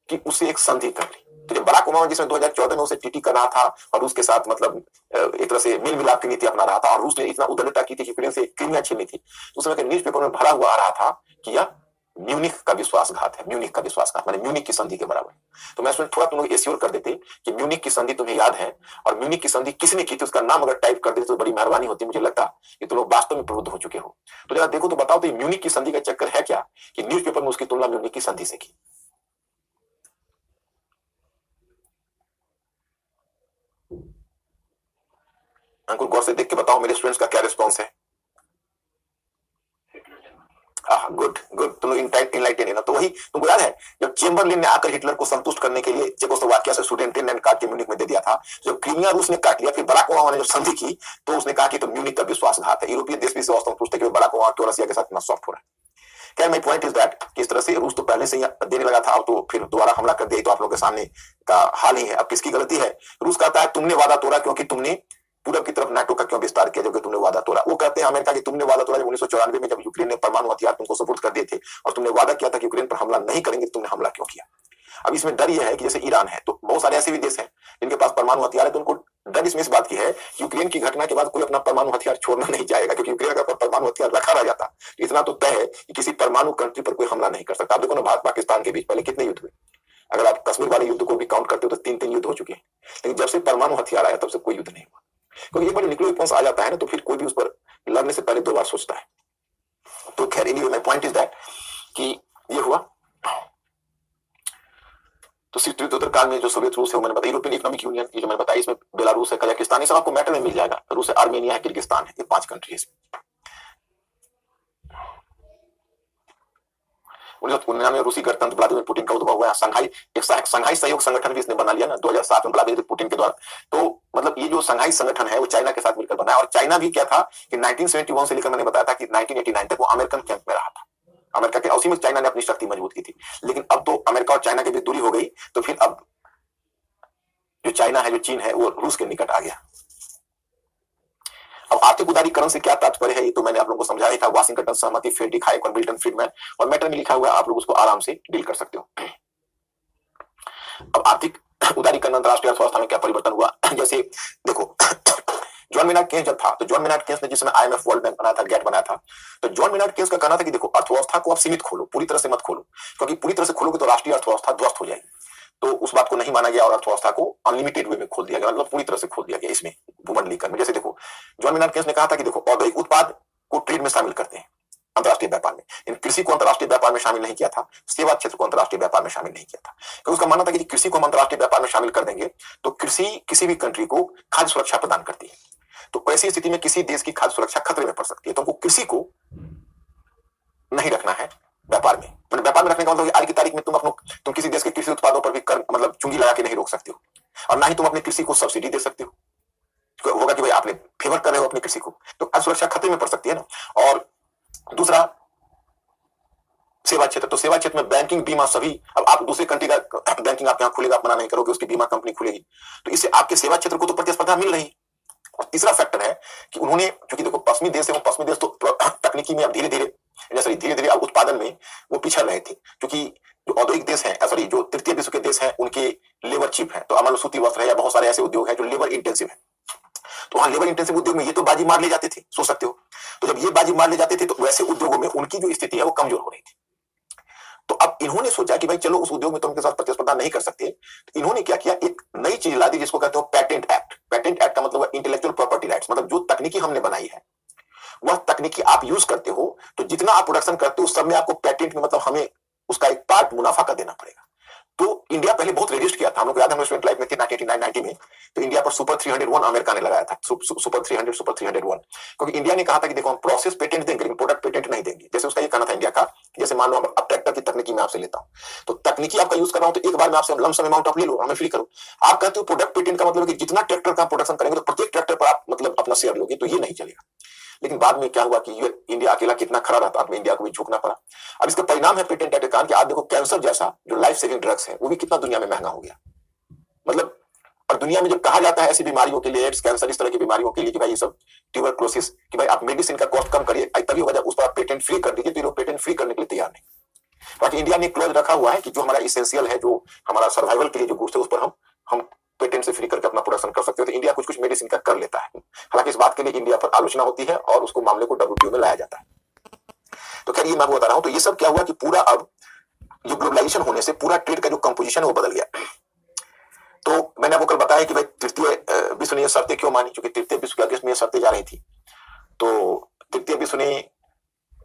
कि उससे एक संधि कर ली। तो जब बराक ओबामा जिसमें 2014 में उसे टीटी कर रहा था और उसके साथ मतलब एक तरह से मेल मिलाप की नीति अपना रहा था, और रूस ने इतना उदारता की थी कि यूक्रेन से क्रीमिया छीननी थी, उस समय के न्यूज़पेपर में भरा हुआ आ रहा था कि यह म्यूनिख का विश्वासघात है। म्यूनिख का विश्वासघात माने म्यूनिख की संधि के बराबर। तो मैं थोड़ा तुम लोग एश्योर कर देते कि म्यूनिख की संधि तुम्हें याद है, और म्यूनिख की संधि किसने की थी उसका नाम अगर टाइप कर देते तो बड़ी मेहरबानी होती। मुझे लगता कि तुम लोग वास्तव में प्रबुद्ध हो चुके हो। तो जरा देखो तो बताओ, तो म्यूनिख की संधि का चक्कर है क्या कि न्यूज़पेपर में उसकी तुलना म्यूनिख की संधि से की। अंकुर गौर से देख के बताओ मेरे स्टूडेंट्स का क्या रिस्पॉन्स है। गुड गुड, तुम लोग इनलाइटेड है ना। तो वही तुमको याद है जब चेम्बरलिन ने आकर हिटलर को संतुष्ट करने के लिए चेकोस्लोवाकिया से सुडेटेनडेंट काट के म्यूनिख में दे दिया था, जब क्रीमिया रूस ने काट लिया, फिर बराक ओबामा ने जब संधि की तो उसने कहा कि तो म्यूनिख का विश्वासघात है। यूरोपीय देश भी से संतुष्ट है कि बराक ओबामा क्यों रसिया के साथ इतना सॉफ्ट हो रहा है। क्या माय पॉइंट इज दैट कि इस तरह से रूस तो पहले से ही देने लगा था, अब तो फिर दोबारा हमला कर दिया, तो आप लोगों के सामने का हाल ही है। अब किसकी गलती है? रूस कहता है तुमने वादा तोड़ा क्योंकि तुमने पूरब की तरफ नाटो का क्यों विस्तार किया जबकि तुमने वादा तोड़ा। वो कहते हैं अमेरिका की तुमने वादा तोड़ा जब 1994 में जब यूक्रेन ने परमाणु हथियार तुमको सपोर्ट कर दिए थे और तुमने वादा किया था कि यूक्रेन पर हमला नहीं करेंगे, तुमने हमला क्यों किया। अब इसमें डर यह है कि जैसे ईरान है, तो बहुत सारे ऐसे भी देश हैं जिनके पास परमाणु हथियार है, तो उनको डर इसमें इस बात की है कि यूक्रेन की घटना के बाद कोई अपना परमाणु हथियार छोड़ना नहीं चाहेगा, क्योंकि यूक्रेन का परमाणु हथियार रखा रह जाता तो इतना तो तय है कि किसी परमाणु कंट्री पर कोई हमला नहीं कर सकता। आप देखो ना भारत पाकिस्तान के बीच पहले कितने युद्ध हुए, अगर आप कश्मीर वाले युद्ध को भी काउंट करते हो तो 3 युद्ध हो चुके हैं, लेकिन जब से परमाणु हथियार आया तब से कोई युद्ध नहीं हुआ। क्योंकि एक बार न्यूक्लियर वेपन्स आ जाता है ना, तो फिर कोई भी उस पर लड़ने से पहले 2 बार सोचता है। तो खैर anyway my point is that कि ये हुआ। तो शीत युद्ध काल में जो सोवियत रूस है, मैंने बताया यूरोपियन इकोनॉमिक यूनियन, ये जो मैंने बताया, इसमें बेलारूस है, कजाकिस्तान, ये सब आपको मैटर में मिल जाएगा। रूस है, आर्मेनिया है, किर्गिस्तान है, ये 5 कंट्री है। 1999 में रूसी गणतंत्र व्लादिमीर पुतिन का उद्भव हुआ। संघाई सहयोग संगठन भी इसने बना लिया ना 2007 में व्लादिमीर पुतिन के द्वारा। तो मतलब ये जो संघाई संगठन है वो चाइना के साथ मिलकर बना है, और चाइना भी क्या था कि 1971 से लेकर मैंने बताया था कि 1989 तक वो अमेरिकन कैंप में रहा था। अमेरिका के उसी में चाइना ने अपनी शक्ति मजबूत की थी, लेकिन अब तो अमेरिका और चाइना के बीच दूरी हो गई, तो फिर अब जो चाइना है, जो चीन है, वो रूस के निकट आ गया। अब आर्थिक उदारीकरण से क्या तात्पर्य है ये तो मैंने आप लोगों को समझाया था। वाशिंगटन सहमति, फ्रेडरिक हाइक और मिल्टन फ्रीडमैन, और मैटर में लिखा हुआ है, आप लोग उसको आराम से डील कर सकते हो। अब आर्थिक उदारीकरण अंतरराष्ट्रीय अर्थव्यवस्था में क्या परिवर्तन हुआ, जैसे देखो जॉन मेनार्ड केन्स जब था, तो जॉन मेनार्ड केन्स ने जिस समय IMF वर्ल्ड बैंक बनाया था, गेट बनाया था, तो जॉन मेनार्ड केन्स का कहना था कि देखो अर्थव्यवस्था को आप सीमित खोलो, पूरी तरह से मत खोलो, क्योंकि पूरी तरह से खोलोगे तो राष्ट्रीय अर्थव्यवस्था ध्वस्त हो जाएगी। तो उस बात को नहीं माना गया और अर्थव्यवस्था को अनलिमिटेड वे में खोल दिया गया, मतलब पूरी तरह से खोल दिया गया इसमें भूमंडलीकरण में। जैसे देखो जॉन मेनार्ड केन्स ने कहा था कि देखो औद्योगिक उत्पाद को ट्रेड में शामिल करते हैं, अंतर्राष्ट्रीय व्यापार में। इन कृषि को अंतर्राष्ट्रीय व्यापार में शामिल नहीं किया था, सेवा क्षेत्र को अंतर्राष्ट्रीय व्यापार में शामिल नहीं किया था, क्योंकि उसका मानना था कि कृषि को हम अंतर्राष्ट्रीय व्यापार में शामिल कर देंगे तो कृषि किसी भी कंट्री को खाद्य सुरक्षा प्रदान करती है, तो ऐसी स्थिति में किसी देश की खाद्य सुरक्षा खतरे में पड़ सकती है, तो हमको कृषि को नहीं रखना है व्यापार में। मतलब व्यापार में रखने का मतलब आज की तारीख में तुम किसी देश के कृषि उत्पादों पर भी कर मतलब चुंगी लगा के नहीं रोक सकते हो, और ना ही तुम अपने कृषि को सब्सिडी दे सकते हो, होगा कि भाई आपने फेवर कर रहे हो अपनी कृषि को, तो खाद्य सुरक्षा खतरे में पड़ सकती है ना। और दूसरा सेवा क्षेत्र, तो सेवा क्षेत्र में बैंकिंग, बीमा, सभी, अब आप दूसरे कंट्री का बैंकिंग आप यहाँ खुलेगा, आप मना नहीं करोगे, उसकी बीमा कंपनी खुलेगी, तो इससे आपके सेवा क्षेत्र को तो प्रतिस्पर्धा मिल रही है। और तीसरा फैक्टर है कि उन्होंने, क्योंकि देखो पश्चिमी देश है, वो पश्चिमी देश तो तकनीकी में अब धीरे धीरे अब उत्पादन में वो पिछड़ रहे थे, क्योंकि जो औद्योगिक देश है, सॉरी जो तृतीय विश्व के देश हैं, उनके लेबर चीप है, तो अमल सूती वस्त्र है या बहुत सारे ऐसे उद्योग है जो लेबर इंटेंसिव है, तो वहां लेबर इंटेंसिव उद्योग में ये तो बाजी मार ले जाते थे, सोच सकते हो। तो जब ये बाजी मार ले जाते थे तो वैसे उद्योगों में उनकी जो स्थिति है वो कमजोर हो रही थी। तो अब इन्होंने सोचा कि भाई चलो उस उद्योग में तो उनके साथ प्रतिस्पर्धा नहीं कर सकते, तो इन्होंने क्या किया, एक नई चीज ला दी जिसको कहते हो पेटेंट एक्ट। पेटेंट एक्ट का मतलब इंटेलेक्चुअल प्रॉपर्टी राइट्स, मतलब जो तकनीकी हमने बनाई है वह तकनीकी आप यूज करते हो, तो जितना आप प्रोडक्शन करते हो उस सब में आपको पेटेंट में मतलब हमें उसका एक पार्ट मुनाफा का देना पड़ेगा। तो इंडिया पहले बहुत रेजिस्ट किया था, हम लोग याद है, हम स्टूडेंट लाइफ में थे 1989-90 में, तो इंडिया पर सुपर 301 अमेरिका ने लगाया था, सुपर 300, सुपर 301, क्योंकि इंडिया ने कहा था कि देखो हम प्रोसेस पेटेंट देंगे लेकिन प्रोडक्ट पेटेंट नहीं देंगे। जैसे उसका ये कहना था इंडिया का, जैसे मान लो अब ट्रैक्टर की तकनीकी मैं आपसे लेता हूँ, तो तकनीकी आपका यूज कर रहा हूँ तो एक बार में आपसे लमसम अमाउंट आप ले लो, हमें फ्री करो। आप कहते हो प्रोडक्ट पेटेंट का मतलब कि जितना ट्रैक्टर का प्रोडक्शन करेंगे तो प्रत्येक ट्रैक्टर पर आप मतलब अपना शेयर लोगे, तो ये नहीं चलेगा। लेकिन बाद में क्या हुआ कि इंडिया अकेला कितना खड़ा रहता, तो इंडिया को भी झुकना पड़ा। अब इसका परिणाम है पेटेंट एक्ट का कि आप देखो कैंसर जैसा जो लाइफ सेविंग ड्रग्स है वो भी कितना दुनिया में महंगा हो गया। मतलब और दुनिया में जब कहा जाता है ऐसी बीमारियों के लिए, एड्स, कैंसर, इस तरह की बीमारियों के लिए कि भाई ये सब ट्यूबरक्लोसिस, कि भाई आप मेडिसिन का कॉस्ट कम करिए, तभी होगा जब उस पर आप पेटेंट फ्री कर दीजिए, तो लोग पेटेंट फ्री करने के लिए तैयार नहीं। बाकी इंडिया ने क्लोज रखा हुआ है कि जो हमारा इसेंशियल है, जो हमारा सर्वाइवल के लिए जो गुड्स है, उस पर हम पेटेंट से फ्री करके अपना प्रोडक्शन कर सकते हो। तो इंडिया कुछ मेडिसिन का कर लेता है, हालांकि इस बात के लिए इंडिया पर आलोचना होती है और उसको मामले को WTO में लाया जाता है। तो खैर ये मैं बता रहा हूं, तो ये सब क्या हुआ कि पूरा अब जो ग्लोबलाइजेशन होने से पूरा ट्रेड का जो कंपोजिशन है वो बदल गया। तो मैंने आपको कल बताया कि भाई तृतीय विश्व ने ये शर्तें क्यों मानी, क्योंकि तृतीय विश्व के अगेंस्ट में ये शर्तें जा रही थी। तो तृतीय विश्व ने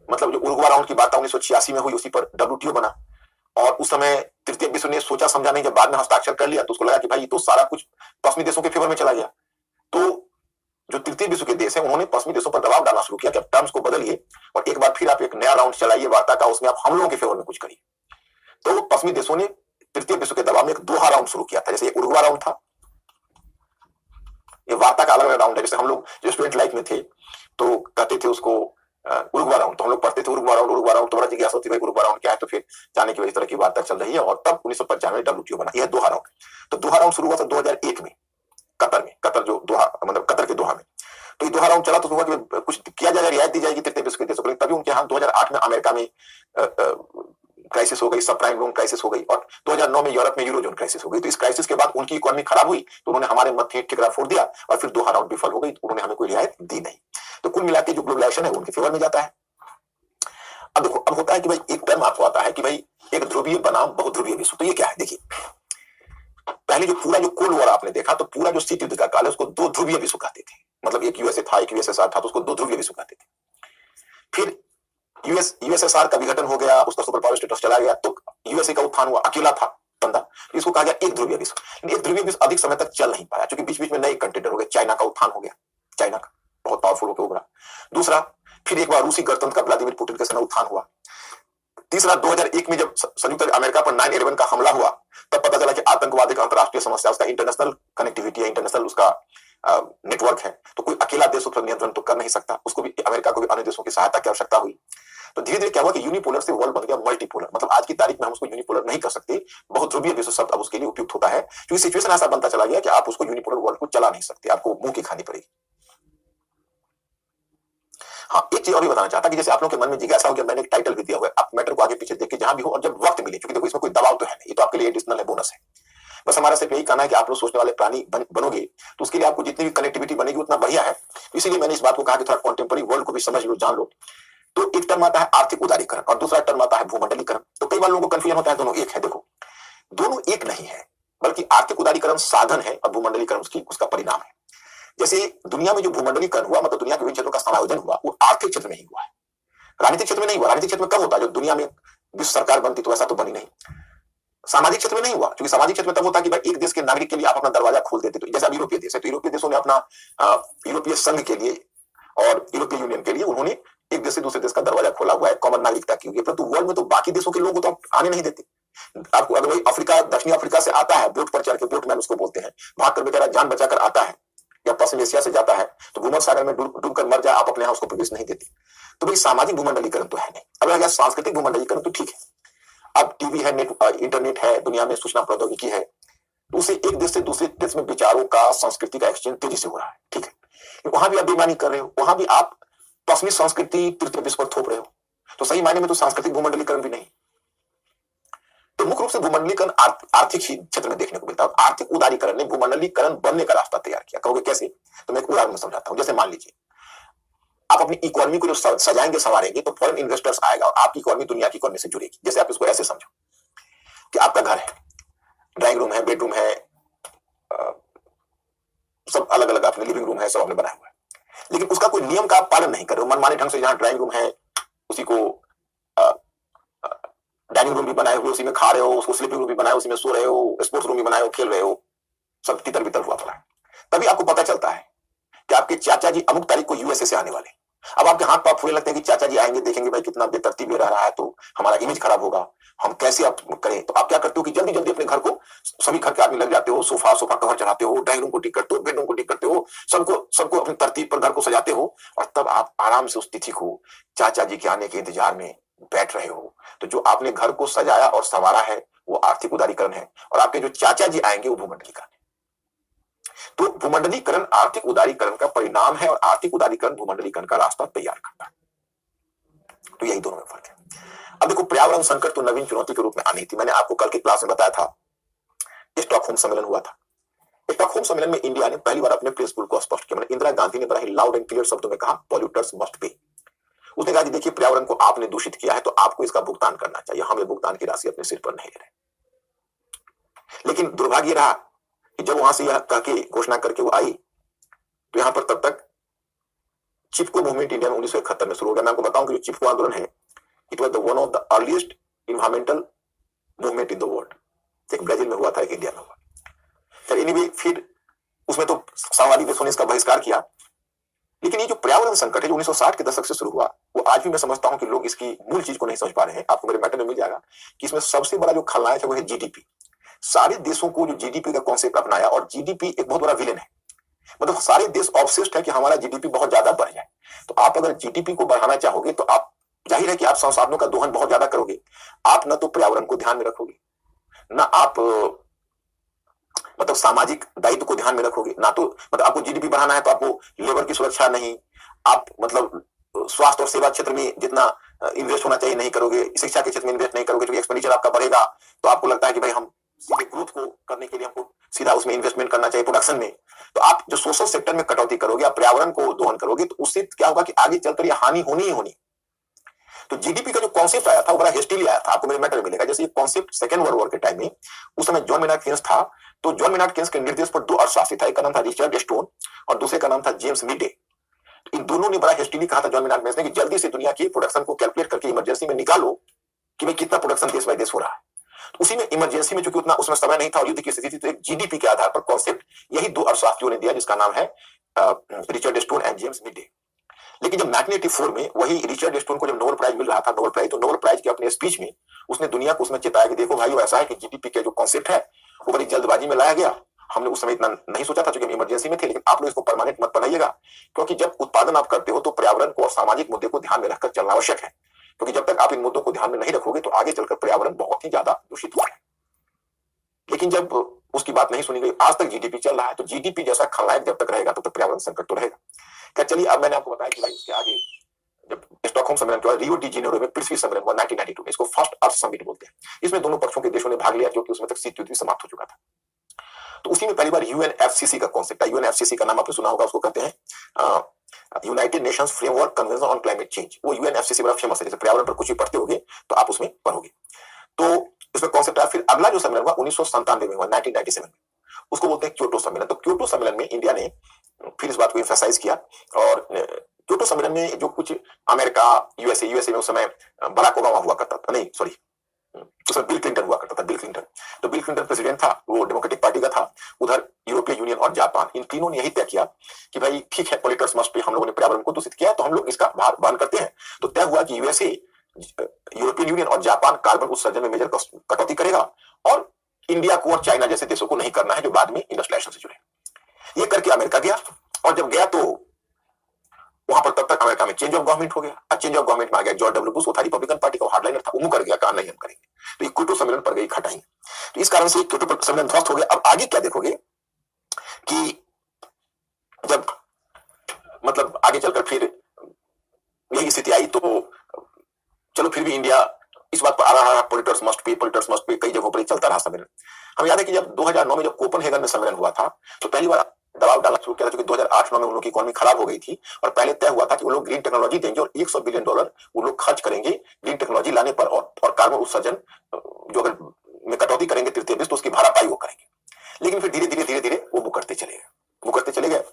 मतलब जो उरुग्वे राउंड की बात 1986 में हुई उसी पर WTO बना, और उस समय तृतीय विश्व ने सोचा समझा नहीं, जब बाद में हस्ताक्षर कर लिया तो उसको लगा कि भाई ये तो सारा कुछ पश्चिमी देशों के फेवर में चला गया। तो जो तृतीय विश्व के देश हैं उन्होंने पश्चिमी देशों पर दबाव डालना शुरू किया कि अब टर्म्स को बदलिए और एक बार फिर आप एक नया राउंड चलाइए वार्ता का, उसमें आप हम लोगों के फेवर में कुछ करिए। तो पश्चिमी देशों ने तृतीय विश्व के दबाव में एक दोहा राउंड शुरू किया था। जैसे एक उरुग्वे राउंड था, ये वार्ता का अलग अलग राउंड है। जैसे हम लोग जो स्टूडेंट लाइफ में थे तो कहते थे उसको उरुग्वे राउंड, तो हम लोग पढ़ते थे उरुग्वे राउंड, तो बड़ा जिज्ञासा होती है उरुग्वे राउंड क्या है, तो फिर जाने की वजह तरह की वार्ता चल रही है, और तब 1995 WTO बना। यह दोहा राउंड, तो दोहा राउंड शुरू हुआ था 2001 में कतर में, कतर जो दोहा मतलब कतर के दोहा में। तो ये दोहा राउंड चला तो हुआ कि कुछ किया जाएगा, रियायत दी जाएगी तृतीय विश्व के देशों को, तभी उनके यहाँ 2008 में अमेरिका में क्राइसिस हो गई, सब प्राइम लोन क्राइसिस हो गई, और 2009 में यूरोप में यूरोजोन क्राइसिस हो गई। तो इस क्राइसिस के बाद उनकी इकोनॉमी खराब हुई, तो उन्होंने हमारे मध्य ठिकरा फोड़ दिया और फिर दोहा राउंड विफल हो गई, तो उन्होंने हमें कोई रियायत दी नहीं। तो कुल मिलाकर जो ग्लोबलाइजेशन है उनके फेवर में जाता है। अब देखो, अब होता है कि भाई एक टर्म आपको आता है कि भाई एक ध्रुवीय बनाम बहुध्रुवीय विश्व। तो ये क्या है, देखिए पहले जो पूरा जो कोल्ड वॉर आपने देखा, तो पूरा जो शीत युद्ध का काल है उसको दो ध्रुवीय विश्व कहते थे। मतलब एक यूएसए था, एक यूएसएसआर था, तो उसको दो ध्रुवीय विश्व कहते थे। फिर यूएसएसआर का विघटन हो गया, उसका सुपर पावर स्टेटस चला गया, तो यूएसए का उत्थान हुआ, अकेला था बंदा, इसको कहा गया एक ध्रुवीय विश्व। एक ध्रुवीय विश्व अधिक समय तक चल नहीं पाया, क्योंकि बीच बीच में नए कंटेंडर हो गए। चाइना का उत्थान हो गया, चाइना का बहुत पावरफुल होकर उभरा। दूसरा, फिर एक बार रूसी गणतंत्र का व्लादिमीर पुतिन के समय उत्थान हुआ। तीसरा, 2001 में जब संयुक्त अमेरिका पर 9/11 का हमला हुआ, तब पता चला कि आतंकवाद एक अंतरराष्ट्रीय समस्या, उसका इंटरनेशनल कनेक्टिविटी है, इंटरनेशनल उसका नेटवर्क है, तो कोई अकेला देश उस पर नियंत्रण तो कर नहीं सकता, उसको भी अमेरिका को भी अन्य देशों की सहायता की आवश्यकता हुई। तो धीरे धीरे क्या हुआ कि यूनिपोलर से वर्ल्ड बन गया मल्टीपोलर। मतलब आज की तारीख में हम उसको यूनिपोलर नहीं कर सकते, बहुत ध्रुवीय विश्व शब्द अब उसके लिए उपयुक्त होता है, क्योंकि सिचुएशन ऐसा बनता चला गया कि आप उसको यूनिपोलर वर्ल्ड को चला नहीं सकते, आपको मुंह की खानी पड़ेगी। हाँ, एक चीज और भी बताना चाहता कि जैसे आप लोगों के मन में जिज्ञासा हो गया, मैंने एक टाइटल भी दिया हुआ है, आप मैटर को आगे पीछे देख के जहां भी हो और जब वक्त मिले, क्योंकि देखो इसमें कोई दबाव तो है नहीं, ये तो आपके लिए एडिशनल है, बोनस है। बस हमारा सिर्फ यही कहना है कि आप लोग सोचने वाले प्राणी बनोगे तो उसके लिए आपको जितनी भी कनेक्टिविटी बनेगी उतना बढ़िया है। इसीलिए मैंने इस बात को कहा कि थोड़ा कॉन्टेम्पररी वर्ल्ड को भी समझ लो, जान लो। तो एक टर्म आता है आर्थिक उदारीकरण और दूसरा टर्म आता है भूमंडलीकरण। तो कई बार लोगों को कंफ्यूजन होता है दोनों एक है। देखो, दोनों एक नहीं है, बल्कि आर्थिक उदारीकरण साधन है और भूमंडलीकरण उसका परिणाम है। जैसे दुनिया में जो भूमंडलीकरण हुआ, मतलब दुनिया के विभिन्न क्षेत्रों का समायोजन हुआ, वो आर्थिक क्षेत्र में ही हुआ है। राजनीतिक क्षेत्र में नहीं हुआ। राजनीतिक क्षेत्र में कब होता है, जो दुनिया में विश्व सरकार बनती, तो ऐसा तो बनी नहीं। सामाजिक क्षेत्र में नहीं हुआ, क्योंकि सामाजिक क्षेत्र में तब होता है कि भाई एक देश के नागरिक के लिए आप अपना दरवाजा खोल देते। तो जैसे अब यूरोपीय देश है, तो यूरोपीय देशों ने अपना यूरोपीय संघ के लिए और यूरोपीय यूनियन के लिए उन्होंने एक देश से दूसरे देश का दरवाजा खोला हुआ है कॉमन नागरिकता की, परंतु वर्ल्ड में तो बाकी देशों के लोगों को तो आने नहीं देते। आपको अगर वही अफ्रीका, दक्षिणी अफ्रीका से आता है, बोट पर चढ़ के, बोटमैन उसको बोलते हैं, भाग कर बेचारा जान बचाकर आता है, या पश्चिम एशिया से जाता है, तो भूमध्य सागर में डूब कर मर जाए, आप अपने यहाँ उसको प्रवेश नहीं देते। तो भाई सामाजिक भूमंडलीकरण तो है नहीं। अब अगर सांस्कृतिक भूमंडलीकरण तो ठीक है, अब टीवी है, इंटरनेट है, दुनिया में सूचना प्रौद्योगिकी है, तो उसे एक देश से दूसरे देश में विचारों का, संस्कृति का एक्सचेंज तेजी से हो रहा है, ठीक है। वहां भी आप बेईमानी कर रहे हो, वहां भी आप पश्चिमी संस्कृति तृतीय विश्व पर थोप रहे हो, तो सही मायने में तो सांस्कृतिक भूमंडलीकरण भी नहीं। तो मुख्य रूप से भूमंडलीकरण आर्थिक ही क्षेत्र में देखने को मिलता है। आर्थिक उदारीकरण ने भूमंडलीकरण बनने का रास्ता तैयार किया। कहोगे कैसे? तो मैं एक उदाहरण समझाता हूं। जैसे मान लीजिए आप अपनी इकोनॉमी को जो सजाएंगे, संवारेंगे, तो फॉरेन इन्वेस्टर्स आएगा और आपकी इकोनॉमी दुनिया की इकोनॉमी से जुड़ेगी। जैसे आप इसको ऐसे समझो कि आपका घर है, ड्राइंग रूम है, बेडरूम है, सब अलग अलग, अपने लिविंग रूम है, सब आपने बनाया हुआ है, लेकिन उसका कोई नियम का आप पालन नहीं कर रहे हो। मनमाने ढंग से जहां ड्राइंग रूम है उसी को डाइनिंग रूम भी बनाए हुए, उसी में खा रहे हो, उसको स्लीपिंग रूम भी बनाए, उसी में सो रहे हो, स्पोर्ट्स रूम भी बनाए हो, खेल रहे हो, सब तितर बितर हुआ पड़ा है। तभी आपको पता चलता है कि आपके चाचा जी अमुक तारीख को यूएसए से आने वाले। अब आपके हाथ पांव फूलने लगते हैं कि चाचा जी आएंगे, देखेंगे भाई कितना बेतरतीब रह रहा है, तो हमारा इमेज खराब होगा, हम कैसे आप करें। तो आप क्या करते हो कि जल्दी जल्दी अपने घर को, सभी घर के आदमी लग जाते हो, सोफा कवर चढ़ाते हो, ड्राइंग रूम को ठीक करते हो, बेडरूम को ठीक करते हो, सबको अपनी तरतीब पर घर को सजाते हो, और तब आप आराम से उस तिथि को चाचा जी के आने के इंतजार में बैठ रहे हो। तो जो आपने घर को सजाया और संवारा है वो आर्थिक उदारीकरण है, और आपके जो चाचा जी आएंगे वो भूमंडलीकरण है। तो भूमंडलीकरण आर्थिक उदारीकरण का परिणाम है, और आर्थिक उदारीकरण भूमंडलीकरण का रास्ता तैयार करता है। तो यही दोनों में फर्क है। अब देखो, पर्यावरण संकट तो नवीन चुनौती के रूप में आनी थी। मैंने आपको कल की क्लास में बताया था, स्टॉकहोम सम्मेलन हुआ था। स्टॉकहोम सम्मेलन में इंडिया ने पहली बार अपने प्रिंसिपल को स्पष्ट किया। इंदिरा गांधी ने बड़ा ही लाउड एंड क्लियर शब्दों में कहा, पॉल्यूटर्स मस्ट पे। उसने कहा कि देखिए, पर्यावरण को आपने दूषित किया है तो आपको इसका भुगतान करना चाहिए, हम ये भुगतान की राशि अपने सिर पर नहीं ले रहे। लेकिन दुर्भाग्य रहा कि जब वहां से यह कह के घोषणा करके वो आई, तो यहां पर तब तक चिपको मूवमेंट इंडिया में 1971 में शुरू हो गया। मैं आपको बताऊं कि जो चिपको आंदोलन है, it was the one of the earliest environmental movement in the world. एक ब्राजील में हुआ था, एक इंडिया में हुआ। फिर एनीवे, फिर उसमें तो सामाजिक देशों ने इसका बहिष्कार किया। लेकिन ये जो पर्यावरण संकट है, जो 1960 के दशक से शुरू हुआ, वो आज भी मैं समझता हूं कि लोग इसकी मूल चीज को नहीं समझ पा रहे हैं। आपको मेरे मैटर में मिल जाएगा कि इसमें सबसे बड़ा जो खलनायक है वो है जीडीपी। सारे देशों को जो जीडीपी का कॉन्सेप्ट अपनाया, और जीडीपी एक बहुत बड़ा विलेन है। मतलब सारे देश ऑब्सेस्ड है कि हमारा जीडीपी बहुत ज्यादा बढ़ जाए। तो आप अगर जीडीपी को बढ़ाना चाहोगे तो आप, जाहिर है कि आप संसाधनों का दोहन बहुत ज्यादा करोगे। आप न तो पर्यावरण को ध्यान में रखोगे, ना आप मतलब सामाजिक दायित्व को ध्यान में रखोगे, ना तो मतलब आपको जीडीपी बढ़ाना है तो आपको लेबर की सुरक्षा नहीं, आप मतलब स्वास्थ्य और सेवा क्षेत्र में जितना इन्वेस्ट होना चाहिए नहीं करोगे, शिक्षा के क्षेत्र में इन्वेस्ट नहीं करोगे, तो एक्सपेंडिचर आपका बढ़ेगा। तो आपको लगता है कि भाई हम सीधे ग्रोथ को करने के लिए हमको सीधा उसमें इन्वेस्टमेंट करना चाहिए, प्रोडक्शन में। तो आप जो सोशल सेक्टर में कटौती करोगे, आप पर्यावरण को दोहन करोगे, तो उससे क्या होगा कि आगे चलकर यह हानि होनी ही होनी। तो जीडीपी का जो कॉन्सेप्ट आया था वो बड़ा हेस्टिली आया था। आपको मेरे मैटर मिलेगा, जैसे ये कॉन्सेप्ट सेकंड वर्ल्ड वॉर के टाइम में, उस समय जॉन मेनार्ड केन्स था। तो जॉन मेनार्ड केन्स के निर्देश पर 2 अर्थशास्त्री था, एक का नाम था रिचर्ड स्टोन और दूसरे का नाम था जेम्स मिडे। इन दोनों ने बड़ा हेस्टिली कहा था जॉन मेनार्ड केन्स ने कि जल्दी से दुनिया की प्रोडक्शन को कैलकुलेट करके इमरजेंसी में निकालो कि भाई कितना प्रोडक्शन देश बाय देश हो रहा है। तो उसी में इमरजेंसी में चूंकि उतना उसमें समय नहीं था और युद्ध की स्थिति थी, तो एक जीडीपी के आधार पर कॉन्सेप्ट यही 2 अर्थशास्त्रियों ने दिया, जिसका नाम है Richard stone and James midday. लेकिन जब 1984 में वही रिचर्ड स्टोन को जब नोबेल प्राइज मिल रहा था, नोबेल प्राइज, तो नोबेल प्राइज के अपने स्पीच में उसने दुनिया को उसमें चेताया कि देखो भाई, ऐसा है कि जीडीपी का जो कॉन्सेप्ट है वो बड़ी जल्दबाजी में लाया गया। हमने उस समय इतना नहीं सोचा था, क्योंकि इमरजेंसी में थे, लेकिन आप लोग इसको परमानेंट मत बनाइएगा, क्योंकि जब उत्पादन आप करते हो तो पर्यावरण को और सामाजिक मुद्दे को ध्यान में रखकर चलना आवश्यक है। क्योंकि जब तक आप इन मुद्दों को ध्यान में नहीं रखोगे तो आगे चलकर पर्यावरण बहुत ही ज्यादा दूषित होगा। लेकिन जब उसकी बात नहीं सुनी गई, आज तक जीडीपी चल रहा है। तो जीडीपी जैसा खलनायक जब तक रहेगा तब तक पर्यावरण संकट तो रहेगा। क्या, चलिए अब मैंने आपको बताया कि भाई इसके आगे जब स्टॉकहोम सम्मेलन के बाद रियो डी जेनेरो में पृथ्वी सम्मेलन हुआ 1992 में, इसको फर्स्ट अर्थ समिट बोलते हैं। इसमें दोनों पक्षों के देशों ने भाग लिया, क्योंकि उसमें तक शीत युद्ध समाप्त हो चुका था। तो उसी में पहली बार यूएनएफसीसी का कॉन्सेप्ट है। यूएनएफसीसी का नाम आपने सुना होगा, उसको कहते हैं United Nations framework convention on climate change. वो यूएनएफसीसी बड़ा फेमस है, जैसे पर्यावरण पर कुछ भी पढ़ते होगे तो आप उसमें पढ़ोगे। तो इसमें कॉन्सेप्ट आया। फिर अगला जो सम्मेलन हुआ 1997 में हुआ, 1997 में, उसको बोलते हैं क्योटो सम्मेलन। तो क्योटो सम्मेलन में इंडिया ने फिर इस बात को एम्फसाइज किया और क्योटो सम्मेलन में जो कुछ अमेरिका, यूएसए में उस समय बराक ओबामा हुआ करता था, नहीं सॉरी, उसमें बिल क्लिंटन हुआ करता था, बिल क्लिंटन। तो बिल क्लिंटन प्रेसिडेंट था, वो डेमोक्रेटिक पार्टी का था। उधर यूरोपियन यूनियन और जापान, इन तीनों ने यही तय किया कि भाई ठीक है, पॉलिटिक्स मस्ट पे, हम लोगों ने पर्यावरण को दूषित किया है तो हम लोग इसका भार वहन करते हैं। तो तय हुआ कि यूएसए, यूरोपियन यूनियन और जापान कार्बन उत्सर्जन में मेजर कटौती करेगा, और इंडिया को और चाइना जैसे देशों को नहीं करना है जो बाद में इंडस्ट्रियलाइजेशन से जुड़े। ये करके अमेरिका गया, और जब गया तो वहां पर तब तक अमेरिका में चेंज ऑफ गवर्नमेंट हो गया। चेंज ऑफ गवर्नमेंट में आ गया जॉर्ज डब्ल्यू बुश, वो था रिपब्लिकन पार्टी का हार्डलाइनर था, वो मुकर गया, कहा नहीं हम करेंगे। तो ये क्योटो सम्मेलन पर गई खटाई। तो इस कारण से क्योटो सम्मेलन ध्वस्त हो गया। अब आगे क्या देखोगे कि जब मतलब आगे चलकर फिर यही स्थिति आई, तो चलो फिर भी इंडिया इस बात पर आ रहा है, पॉलिटिक्स मस्ट पे, कई जगहों पर चलता रहा सम्मेलन। हमें याद है कि जब 2009 में जब कोपेनहेगन में सम्मेलन हुआ था, तो पहली बार दबाव डालना शुरू किया था, क्योंकि 2008-9 में उन लोगों की इकोनॉमी खराब हो गई थी, और पहले तय हुआ था कि वो लोग ग्रीन टेक्नोलॉजी देंगे और $100 बिलियन वो लोग खर्च करेंगे ग्रीन टेक्नोलॉजी लाने पर, और कार्बन उत्सर्जन जो अगर में कटौती करेंगे तृतीय विश्व, तो उसकी भरापाई वो करेंगे। लेकिन फिर धीरे धीरे वो मुकरते चले गए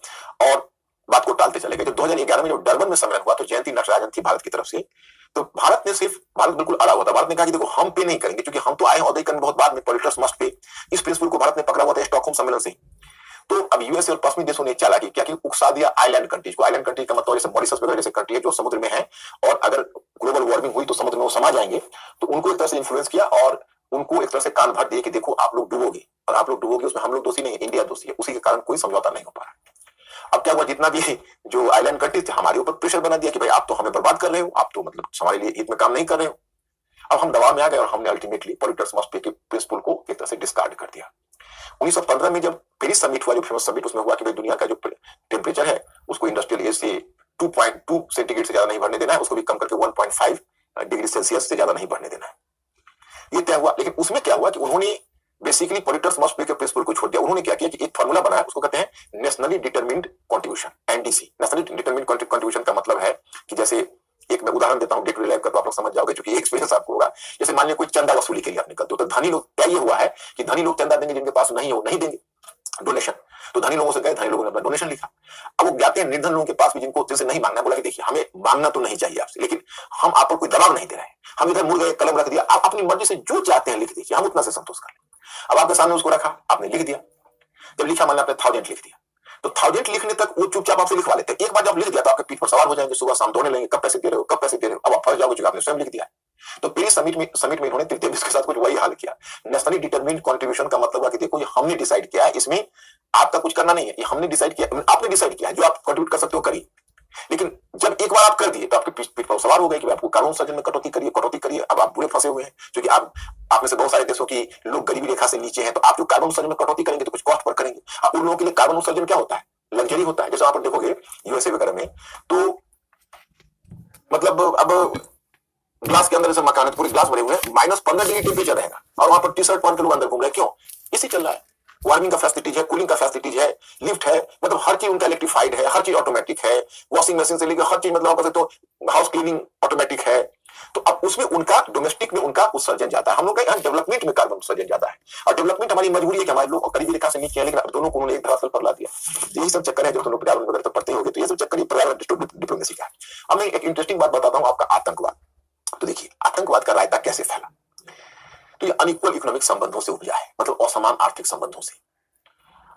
और बात को टालते चले गए। जब 2011 में जो डरबन में सम्मेलन हुआ, तो जयंती नटराजन थी भारत की तरफ से, तो भारत बिल्कुल अड़ा हुआ था। भारत ने कहा कि देखो हम पे नहीं करेंगे, क्योंकि हम तो आए हैं औद्योगिकरण बहुत बाद में, पॉलिटिक्स मस्ट पे, इस प्रिंसिपल को भारत ने पकड़ा हुआ था स्टॉकहोम सम्मेलन से। तो अब यूएस और पश्चिमी देशों ने चाला क्या कि उकसा दिया आइलैंड कंट्रीज को। आइलैंड कंट्री का मतलब जैसे मॉरिशस वगैरह जैसे कंट्री है जो समुद्र में है, और अगर ग्लोबल वार्मिंग हुई तो समुद्र में वो समा जाएंगे, तो उनको एक तरह से इन्फ्लुएंस किया और उनको एक तरह से कान भर दिए कि देखो आप लोग डूबोगे, और आप लोग डूबोगे उसमें हम लोग दोषी नहीं है, इंडिया दोषी है। उसी के कारण कोई समझौता नहीं हो पा रहा। अब क्या हुआ, जितना भी जो आइलैंड कंट्रीज थे हमारे ऊपर प्रेशर बना दिया कि भाई आप तो हमें बर्बाद कर रहे हो, आप तो मतलब हमारे लिए हित में काम नहीं कर रहे हो। अब हम दबाव में आ गए और हमने अल्टीमेटली पॉलिटिक्स मस्ट पे के प्रिंसिपल को एक तरह से डिस्कार्ड कर दिया। 1915 में जब पेरिस समिट हुआ, जो फेमस समिट, उसमें हुआ कि भाई दुनिया का जो टेम्परेचर है उसको इंडस्ट्रियल एज से 2.2 सेंटीग्रेड से ज्यादा नहीं बढ़ने देना है, उसको भी कम करके 1.5 डिग्री सेल्सियस से ज्यादा नहीं बढ़ने देना है, ये तय हुआ। लेकिन उसमें क्या हुआ कि उन्होंने बेसिकली पॉलिटिक्स मस्ट पे के प्रिंसिपल को छोड़ दिया। उन्होंने क्या किया कि एक फार्मूला बनाया, उसको कहते हैं nationally determined contribution, NDC. Nationally determined contribution का मतलब है कि जैसे एक मैं उदाहरण देता हूं, डे टू डे लाइफ का, तो आप लोग समझ जाओगे, क्योंकि एक्सपीरियंस आपको होगा। जैसे मान लिया कोई चंदा वसूली के लिए आप निकलते हो, तो धनी लोग क्या ये हुआ है कि धनी लोग चंदा देंगे, जिनके पास नहीं है वो नहीं देंगे डोनेशन। तो धनी लोगों से गए, धनी लोगों ने अपना डोनेशन लिखा। अब वो जाते हैं निर्धन लोगों के पास भी, जिनको जिनसे नहीं मांगना, बोला कि देखिए हमें मांगना तो नहीं चाहिए आपसे, लेकिन हम आप पर कोई दबाव नहीं दे रहे हैं, हम इधर मुड़ गए, कलम रख दिया, आप अपनी मर्जी से जो चाहते हैं लिख दीजिए, हम उतना से संतोष कर लें। अब आपके सामने उसको रखा, आपने लिख दिया। जब लिखा, मान लिया आपने 1000 लिख दिया, तो 1000 लिखने तक वो चुपचाप आपसे लिखवा लेते हैं। एक बार जब लिख दिया तो आपके पीठ पर सवार हो जाएंगे, सुबह शाम धोने लगेंगे, कब पैसे दे रहे हो, कब पैसे दे रहे हो। अब आप फंस जाओगे, क्योंकि आपने स्वयं लिख दिया। तो पेरिस समिट में इन्होंने तृतीय विश्व के साथ कुछ वही हाल किया। नेशनली डिटरमिन्ड कंट्रीब्यूशन का मतलब हुआ कि देखो ये हमने डिसाइड किया है, इसमें आपका कुछ करना नहीं है, ये हमने डिसाइड किया, आपने डिसाइड किया है, जो आप कंट्रीब्यूट कर सकते हो करिए। लेकिन जब एक बार आप कर दिए तो आपके पीठ पर सवार हो गए कि आपको कार्बन उत्सर्जन में कटौती करिए। अब आप पूरे फंसे हुए हैं, क्योंकि आप में से बहुत सारे देशों की लोग गरीबी रेखा से नीचे हैं, तो आप जो कार्बन उत्सर्जन में कटौती करेंगे तो कुछ कॉस्ट पर करेंगे। अब उन लोगों के लिए कार्बन उत्सर्जन क्या होता है, लग्जरी होता है। जैसे आप देखोगे यूएसए वगैरह में, तो मतलब अब ग्लास के अंदर जैसे मकान है, पूरे ग्लास भरे हुए हैं, -15 डिग्री टेम्परेचर रहेगा, और वहां पर टी शर्ट पहन के लोग अंदर घूम रहे हैं। क्यों? इसी चल रहा है, वार्मिंग का फैसिलिटीज है, कूलिंग का फैसिलिटीज है, लिफ्ट है, मतलब हर चीज उनका इलेक्ट्रिफाइड है, हर चीज ऑटोमेटिक है, वॉशिंग मशीन से लेकर हर चीज, मतलब तो हाउस क्लीनिंग ऑटोमेटिक है। तो अब उसमें उनका डोमेस्टिक में उनका उत्सर्जन जाता है। हम लोग का यहाँ डेवलपमेंट में कार्बन उत्सर्जन जाता है, और डेवलपमेंट हमारी मजबूरी है कि हमारे लोग गरीबी रेखा से नीचे हैं, लेकिन अब दोनों को उन्होंने एक धरातल पर ला दिया। यही सब चक्कर है, जो तुम लोग पर्यावरण वगैरह तो पढ़ते होंगे, तो ये सब चक्कर पर्यावरण डिप्लोमेसी का है। अब मैं एक इंटरेस्टिंग बात बताता हूँ आपका, आतंकवाद। तो देखिए आतंकवाद का रायता कैसे फैला। तो ये अनइक्वल इकोनॉमिक संबंधों से उपजा है, मतलब असमान आर्थिक संबंधों से।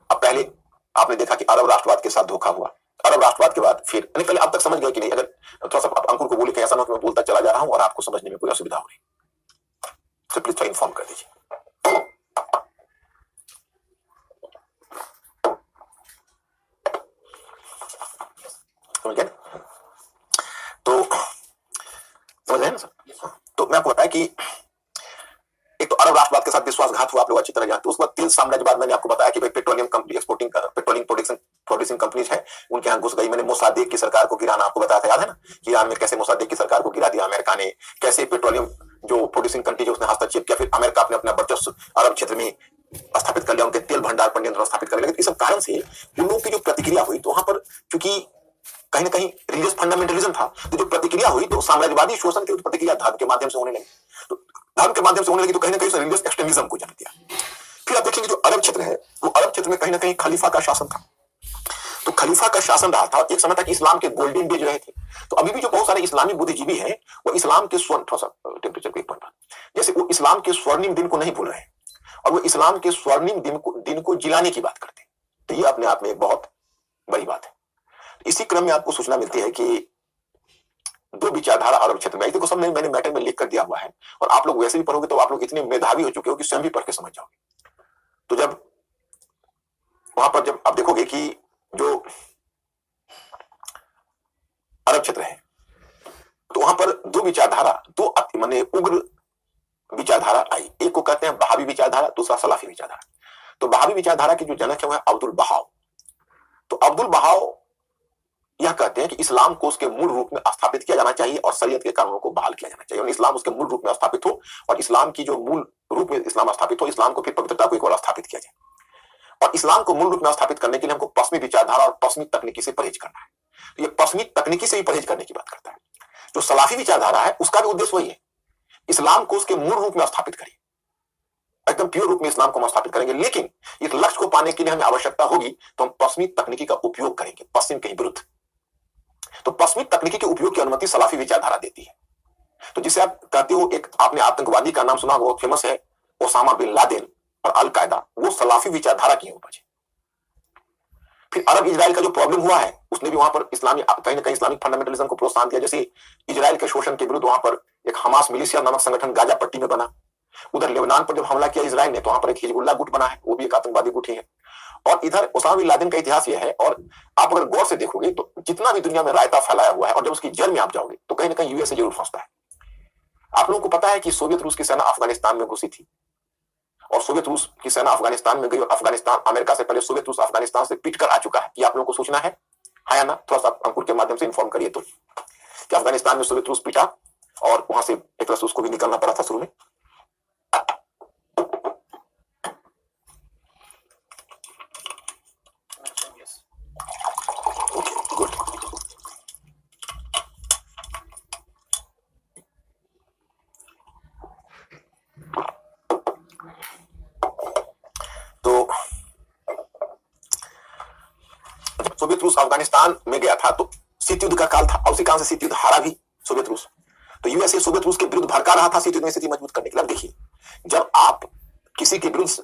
अब पहले आपने देखा कि अरब राष्ट्रवाद के साथ धोखा हुआ, अरब राष्ट्रवाद के बाद फिर पहले अब तक समझ गए कि नहीं, अगर थोड़ा सा आप अंकुर को बोले कि ऐसा ना कि मैं बोलता चला जा रहा हूं और आपको समझने में कोई असुविधा हो रही, तो प्लीज थोड़ा इन्फॉर्म कर दीजिए। समझ गए? तो समझ रहे हैं ना सर? तो मैं आपको बताया कि एक तो अरब राष्ट्रवाद के साथ विश्वासघात हुआ, आप लोग अच्छी तरह जानते हैं। उसके बाद तेल साम्राज्यवाद, मैंने आपको बताया कि भाई petroleum company, petroleum producing companies है, उनके यहाँ घुस गई। मैंने मोसादेक की सरकार को गिराना आपको बताया था, याद है ना, कि ईरान में कैसे मोसादेक की सरकार को गिरा दिया अमेरिका ने, कैसे पेट्रोलियम जो प्रोड्यूसिंग कंट्री है उसने हस्तक्षेप किया, फिर अमेरिका अपने अपना वर्चस्व अरब क्षेत्र में स्थापित कर लिया, उनके तेल भंडार पर नियंत्रण स्थापित कर लिया। इस सब कारण से उन लोगों की जो प्रतिक्रिया हुई, तो वहां पर चूंकि कहीं ना कहीं रिलीजियस फंडामेंटलिज्म था, तो जो प्रतिक्रिया हुई तो साम्राज्यवादी शोषण की प्रतिक्रिया धर्म के माध्यम से होने लगी। तो धर्म के माध्यम से होने लगी, तो कहीं ना कहीं रिलीजियस एक्सट्रीमिज्म को जन्म दिया। फिर आप देखेंगे जो अरब क्षेत्र है, वो अरब क्षेत्र में कहीं ना कहीं खलीफा का शासन था। तो खलीफा का शासन रहा था और एक समय तक इस्लाम के गोल्डन डेज रहे थे। तो अभी भी जो बहुत सारे इस्लामी बुद्धिजीवी हैं वो इस्लाम के स्वर्ण, थोड़ा सा टेम्परेचर को एक पॉइंट, जैसे वो इस्लाम के स्वर्णिम दिन को नहीं भूल रहे हैं और वो इस्लाम के स्वर्णिम दिन को जिलाने की बात करते हैं। तो ये अपने आप में एक बहुत बड़ी बात है। इसी क्रम में आपको सूचना मिलती है कि दो विचारधारा अरब क्षेत्र में, देखो सब मैंने मैटर में लिख कर दिया हुआ है और आप लोग वैसे भी पढ़ोगे तो आप लोग इतने मेधावी हो चुके हो कि स्वयं भी पढ़ के समझ जाओगे। तो जब वहां पर जब आप देखोगे कि जो अरब क्षेत्र है तो वहां पर दो विचारधारा, दो माने उग्र विचारधारा आई। एक को कहते हैं बहावी विचारधारा, दूसरा सलाफी विचारधारा। तो बहावी विचारधारा के जो जनक है वह अब्दुल बहाव। तो अब्दुल बहाव यह कहते हैं कि इस्लाम को उसके मूल रूप में स्थापित किया जाना चाहिए और शरीयत के कानूनों को बहाल किया जाना चाहिए और इस्लाम उसके मूल रूप में स्थापित हो और इस्लाम की जो मूल रूप में इस्लाम स्थापित हो, इस्लाम को फिर पवित्रता को एक और स्थापित किया जाए। और इस्लाम को मूल रूप में स्थापित करने के लिए हमको पश्चिमी विचारधारा और पश्चिमी तकनीकी से परहेज करना है। तो ये पश्चिमी तकनीकी से भी परहेज करने की बात करता है। जो सलाफी विचारधारा है उसका भी उद्देश्य वही है, इस्लाम को उसके मूल रूप में स्थापित करें, एकदम प्योर रूप में इस्लाम को हम स्थापित करेंगे, लेकिन इस लक्ष्य को पाने के लिए हमें आवश्यकता होगी तो हम पश्चिमी तकनीकी का उपयोग करेंगे पश्चिम के विरुद्ध। तो पश्चिमी तकनीकी के उपयोग की अनुमति सलाफी विचारधारा देती है। तो जिसे आप कहते हो, एक आपने आतंकवादी का नाम सुना, बहुत फेमस है, ओसामा बिन लादेन और अल कायदा, वो सलाफी विचारधारा की उपज है। फिर अरब इजराइल का जो प्रॉब्लम हुआ है उसने भी वहां पर इस्लामी कहीं ना कहीं इस्लामिक फंडामेंटलिज्म को प्रोत्साहन दिया। जैसे इजराइल के शोषण के विरुद्ध वहां पर एक हमास मिलिशिया नामक संगठन गाजा पट्टी में बना। उधर लेबनान पर जब हमला किया इजराइल ने तो वहां पर एक हिजबुल्लाह गुट बना है, वो भी एक आतंकवादी गुट ही है। और इधर ओसामा बिन लादेन का इतिहास यह है, और आप अगर गौर से देखोगे तो जितना भी दुनिया में रायता फैलाया हुआ है और जब उसकी जड़ में आप जाओगे तो कहीं ना कहीं यूएसए जरूर फंसता है। आप लोगों को पता है कि सोवियत रूस की सेना अफगानिस्तान में घुसी थी और सोवियत रूस की सेना अफगानिस्तान में गई और अफगानिस्तान अमेरिका से पहले सोवियत रूस अफगानिस्तान से पिट कर आ चुका है। ये आप लोगों को सूचना है या ना? थोड़ा सा अंकुर के माध्यम से इन्फॉर्म करिए तो कि अफगानिस्तान में सोवियत रूस पिटा और वहां से एक तरह से उसको भी निकलना पड़ा था शुरू में। गुड। तो सोवियत रूस अफगानिस्तान में गया था तो शीत युद्ध का काल था और उसी कारण से शीत युद्ध हारा भी सोवियत रूस। तो यूएसए सोवियत रूस के विरुद्ध भड़का रहा था शीत युद्ध में स्थिति मजबूत करने के लिए। देखिए, जब आप किसी के विरुद्ध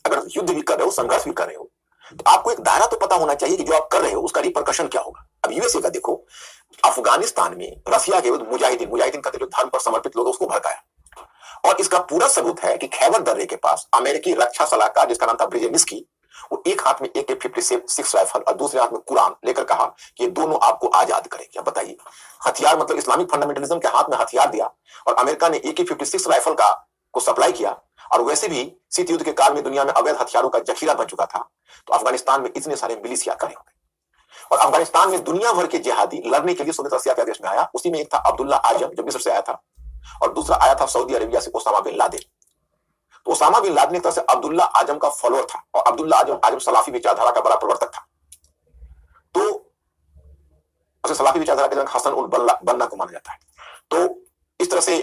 अगर युद्ध भी कर रहे हो, संघर्ष भी कर रहे हो, तो आपको एक दायरा तो पता होना चाहिए कि जो आप कर रहे हो उसका रिपरकशन क्या होगा। अब यूएसए का देखो, अफगानिस्तान में रसिया के विरुद्ध मुजाहिदीन का जो धर्म पर समर्पित लोग उसको भड़काया और इसका पूरा सबूत है कि खैबर दर्रे के पास अमेरिकी रक्षा सलाहकार जिसका नाम था ब्रेजेनिस्की, वो एक हाथ में AK-56 राइफल और दूसरे हाथ में कुरान लेकर कहा कि ये दोनों आपको आजाद करेंगे। अब बताइए, हथियार मतलब इस्लामिक फंडामेंटलिज्म के हाथ में हथियार दिया और अमेरिका ने AK-56 राइफल को सप्लाई किया। और वैसे भी शीत युद्ध के काल में दुनिया में अवैध हथियारों का जखीरा बन चुका था, तो अफगानिस्तान में इतने सारे मिलिशिया खड़े हो गए और अफगानिस्तान में दुनिया भर के जिहादी लड़ने के लिए सोवियत रसिया के अगेंस्ट में आया। उसी में एक था अब्दुल्ला आजम जो मिस्र से आया था और दूसरा आया था सऊदी अरेबिया से ओसामा बिन लादेन। तो ओसामा बिन लादेन एक तरह से अब्दुल्ला आजम का फॉलोअर था और अब्दुल्ला आजम सलाफी विचारधारा का बड़ा प्रवर्तक था। तो सलाफी विचारधारा के जनक हसन उल बन्ना को माना जाता है। तो इस तरह से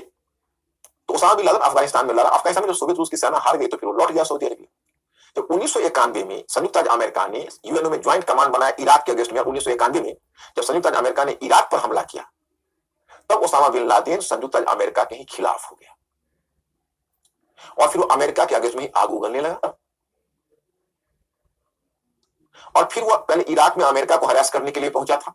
तो ओसामा बिन लादेन अफगानिस्तान में लड़ा। अफगानिस्तान में जब सोवियत रूस की सेना हार गई तो फिर वो लौट गया सऊदी अरेबिया। जब 1991 में संयुक्त राज्य अमेरिका ने यूएनओ में ज्वाइंट कमांड बनाया इराक के अगेंस्ट में, 1991 में जब संयुक्त राज्य अमेरिका ने इराक पर हमला किया तब ओसामा बिन लादेन संयुक्त राज्य अमेरिका के ही खिलाफ हो गया और फिर वो अमेरिका के अगेंस्ट में ही आग उगलने लगा। और फिर वो पहले इराक में अमेरिका को हरास करने के लिए पहुंचा था,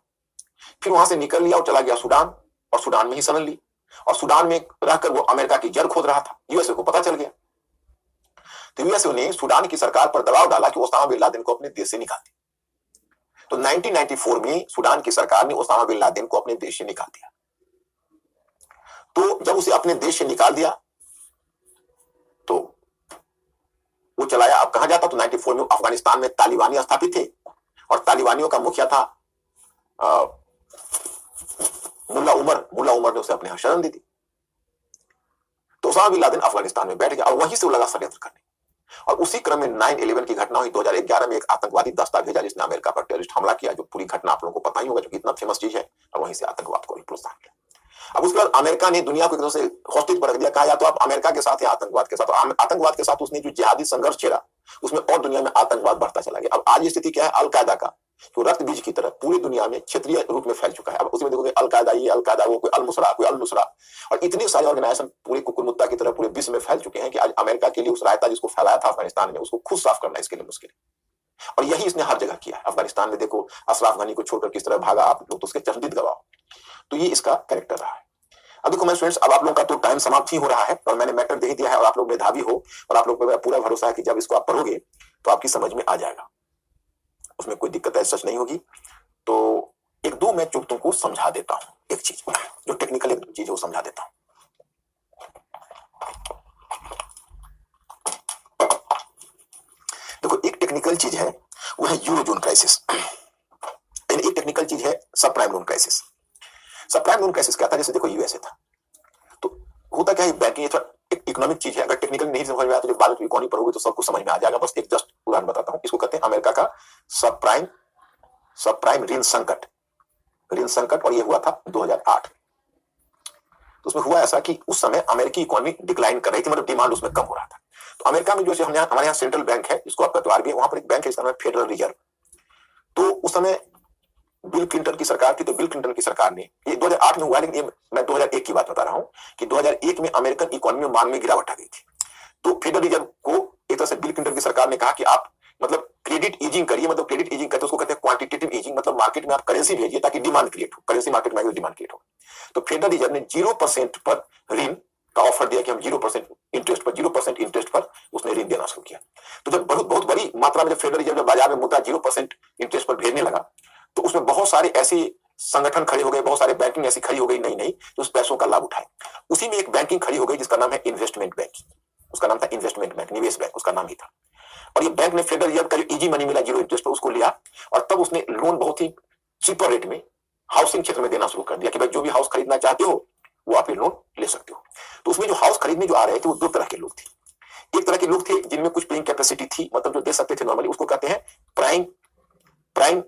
फिर वहां से निकल लिया और चला गया सूडान और सूडान में ही समझ ली और सूडान में रहकर वो अमेरिका की जड़ खोद रहा था। यूएसए को पता चल गया तो यूएसए ने सूडान की सरकार पर दबाव डाला कि ओसामा बिन लादेन को अपने देश से निकाल दे। तो 1994 में सूडान की सरकार ने ओसामा बिन लादेन को अपने देश से निकाल दिया। तो जब उसे अपने देश से निकाल दिया तो वो चलाया अब कहां जाता। तो 94 में अफगानिस्तान में तालिबानी स्थापित थे और तालिबानियों का मुखिया था मुल्ला उमर ने उसे अपने यहां शरण दी थी। तो ओसामा बिन लादेन अफगानिस्तान में बैठ गया और वहीं से वो लगा षड्यंत्र करने। और उसी क्रम में 9/11 की घटना हुई 2011 में। एक आतंकवादी दस्ता भेजा जिसने अमेरिका पर टेररिस्ट हमला किया, जो पूरी घटना आप लोगों को पता ही होगा, जो इतना फेमस चीज है, और वहीं से आतंकवाद को प्रोत्साहन किया। अब उसके बाद अमेरिका ने दुनिया को एक तरह से हॉस्टेज पर रख दिया, कहा या तो आप अमेरिका के साथ या आतंकवाद के साथ। आतंकवाद के साथ उसने जो जिहादी संघर्ष छेड़ा उसमें और दुनिया में आतंकवाद बढ़ता चला गया। अब आज स्थिति क्या है, अल कायदा का कि वो रक्त बीज की तरह पूरी दुनिया में क्षेत्रीय रूप में फैल चुका है। अब उसमें देखोगे अलकायदा, ये अलकायदा, वो कोई अलमुसरा, कोई अलनुसरा, और इतनी सारी ऑर्गेनाइजेशन पूरे कुकुरमुत्ता की तरह पूरे विश्व में फैल चुके हैं कि आज अमेरिका के लिए उस रायता जिसको फैलाया था अफगानिस्तान में, उसको खुद साफ करना इसके लिए मुश्किल है। और यही इसने हर जगह किया है। अफगानिस्तान में देखो अशरफ गनी को छोड़कर किस तरह भागा, आप लोग तो उसके चश्मदीद गवाह। तो ये इसका कैरेक्टर रहा है। अब देखो मैं स्टूडेंट्स, अब आप लोगों का तो टाइम समाप्त ही हो रहा है और मैंने मैटर दे दिया है, और आप लोग मेधावी हो और आप लोग पर मेरा पूरा भरोसा है कि जब इसको आप पढ़ोगे तो आपकी समझ में आ जाएगा, उसमें कोई दिक्कत ऐसा नहीं होगी। तो एक दो मैं जो तुमको समझा देता हूं, एक चीज जो टेक्निकल एक चीज है वो समझा देता हूं। देखो एक टेक्निकल चीज है वो है यूरोजोन क्राइसिस, एक टेक्निकल चीज है सब प्राइम लोन क्राइसिस। सब प्राइम लोन क्राइसिस क्या था? जैसे देखो यूएसए था, तो होता क्या है, बैंकिंग एक इकोनॉमिक चीज है, अगर टेक्निकल नहीं समझ में आया तो जब बाद में इकोनॉमी पढ़ोगे तो सब कुछ समझ में आ जाएगा। बस एक जस्ट उदाहरण बताता हूं, इसको कहते हैं अमेरिका का सब प्राइम ऋण संकट, और ये हुआ था 2008। तो उसमें हुआ ऐसा कि उस समय अमेरिकी इकोनॉमी डिक्लाइन कर रही थी, मतलब डिमांड उसमें कम हो रहा था। तो अमेरिका में जो हमारे यहाँ सेंट्रल बैंक है, इसको आपका आरबीआई, वहां पर एक बैंक है इसका नाम है फेडरल रिजर्व। तो उस समय बिल क्लिंटन की सरकार थी, तो बिल क्लिंटन की सरकार ने, ये 2008 में हुआ, लेकिन ये मैं 2001 की बात बता रहा हूं कि 2001 में अमेरिकन इकोनॉमी में मांग में गिरावट आ गई थी। तो फेडरल रिजर्व को एक तरह से बिल क्लिंटन की सरकार ने कहा कि आप मतलब क्रेडिट ईजिंग करिए, मतलब क्रेडिट ईजिंग कहते हैं उसको कहते हैं क्वांटिटेटिव ईजिंग, मतलब मार्केट में आप करेंसी भेजिए ताकि डिमांड क्रिएट हो, करेंसी मार्केट में डिमांड क्रिएट हो। तो फेडरल रिजर्व ने 0% पर ऋण का ऑफर दिया कि हम 0% इंटरेस्ट पर उसने ऋण देना शुरू किया। तो जब बहुत बड़ी मात्रा में जब फेडरल रिजर्व बाजार में मुद्रा 0% इंटरेस्ट पर भेजने लगा, तो उसमें बहुत सारे ऐसे संगठन खड़े हो गए, बहुत सारे बैंकिंग ऐसी खड़ी हो गई नई जो उस पैसों का लाभ उठाए। उसी में एक बैंकिंग खड़ी हो गई जिसका नाम है इन्वेस्टमेंट बैंक, उसका नाम था इन्वेस्टमेंट बैंक, निवेश बैंक उसका नाम ही था। और ये बैंक ने फेडरल रिजर्व का जो इजी मनी मिला 0 इंटरेस्ट पर, उसको लिया और तब उसने लोन बहुत ही चीपर रेट में हाउसिंग क्षेत्र में देना शुरू कर दिया कि भाई जो भी हाउस खरीदना चाहते हो वो आप ये लोन ले सकते हो। तो उसमें जो हाउस खरीदने जो आ रहे थे वो दो तरह के लोग थे। एक तरह के लोग थे जिनमें कुछ पेइंग कैपेसिटी थी, मतलब जो दे सकते थे नॉर्मली, उसको कहते हैं प्राइम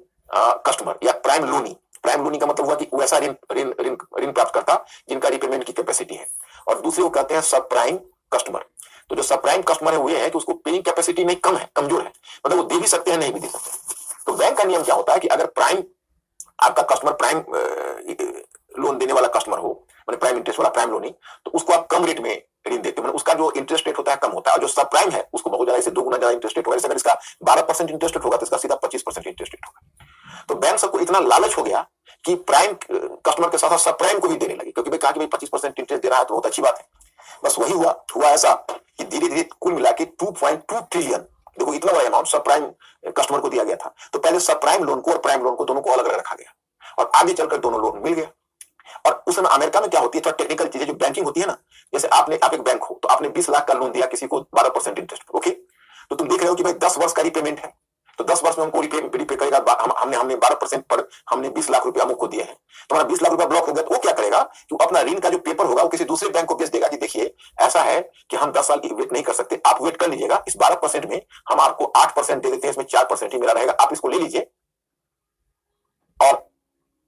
कस्टमर या प्राइम लोनी का मतलब हुआ कि वैसा ऋण प्राप्त करता जिनका रिपेमेंट की कैपेसिटी है। और दूसरे को कहते हैं सब प्राइम कस्टमर। तो जो सब प्राइम कस्टमर है वो ये है कि उसको पेइंग कैपेसिटी नहीं कम है, कमजोर है, मतलब वो दे भी सकते हैं नहीं भी दे सकते। तो बैंक का नियम क्या होता है कि अगर प्राइम आपका कस्टमर प्राइम लोन देने वाला कस्टमर हो, मतलब प्राइम इंटरेस्ट वाला प्राइम लोनी, तो उसको आप कम रेट में ऋण देते हो, मतलब उसका जो इंटरेस्ट रेट होता है कम होता है, और जो सब प्राइम है उसको बहुत ज्यादा, इससे 2 गुना ज्यादा इंटरेस्ट रेट होगा। जैसे अगर इसका 12% इंटरेस्ट रेट होगा तो इसका सीधा 25% इंटरेस्ट रेट होगा। तो बैंक सबको इतना लालच हो गया कि प्राइम कस्टमर के साथ सब प्राइम को भी देने लगे, क्योंकि भाई कहा कि भाई 25% इंटरेस्ट दे रहा है तो बहुत अच्छी बात है। बस वही हुआ ऐसा कि धीरे धीरे कुल मिला के 2.2 ट्रिलियन, देखो इतना बड़ा अमाउंट सब प्राइम कस्टमर को दिया गया था। तो पहले सब प्राइम लोन को और प्राइम लोन को दोनों को अलग अलग रखा गया और आगे चलकर दोनों लोन मिल गया। और उस समय अमेरिका में क्या होती है, थोड़ा टेक्निकल चीजें जो बैंकिंग होती है ना, जैसे आप एक बैंक हो तो आपने 20 लाख का लोन दिया किसी को 12% इंटरेस्ट पर, ओके। तो तुम देख रहे हो कि भाई 10 वर्ष का रिपेमेंट है, तो 10 वर्ष में हमको रिपे करेगा, हमने 12% पर हमने 20 लाख रुपया हमको दिए हैं, तो हमारा 20 लाख रुपया ब्लॉक हो गया। तो वो क्या करेगा कि वो अपना ऋण का जो पेपर होगा वो किसी दूसरे बैंक को बेच देगा कि देखिए ऐसा है कि हम 10 साल की वेट नहीं कर सकते, आप वेट कर लीजिएगा, इस 12% में हम आपको 8% दे देते हैं, इसमें 4% ही मेरा रहेगा, आप इसको ले लीजिए और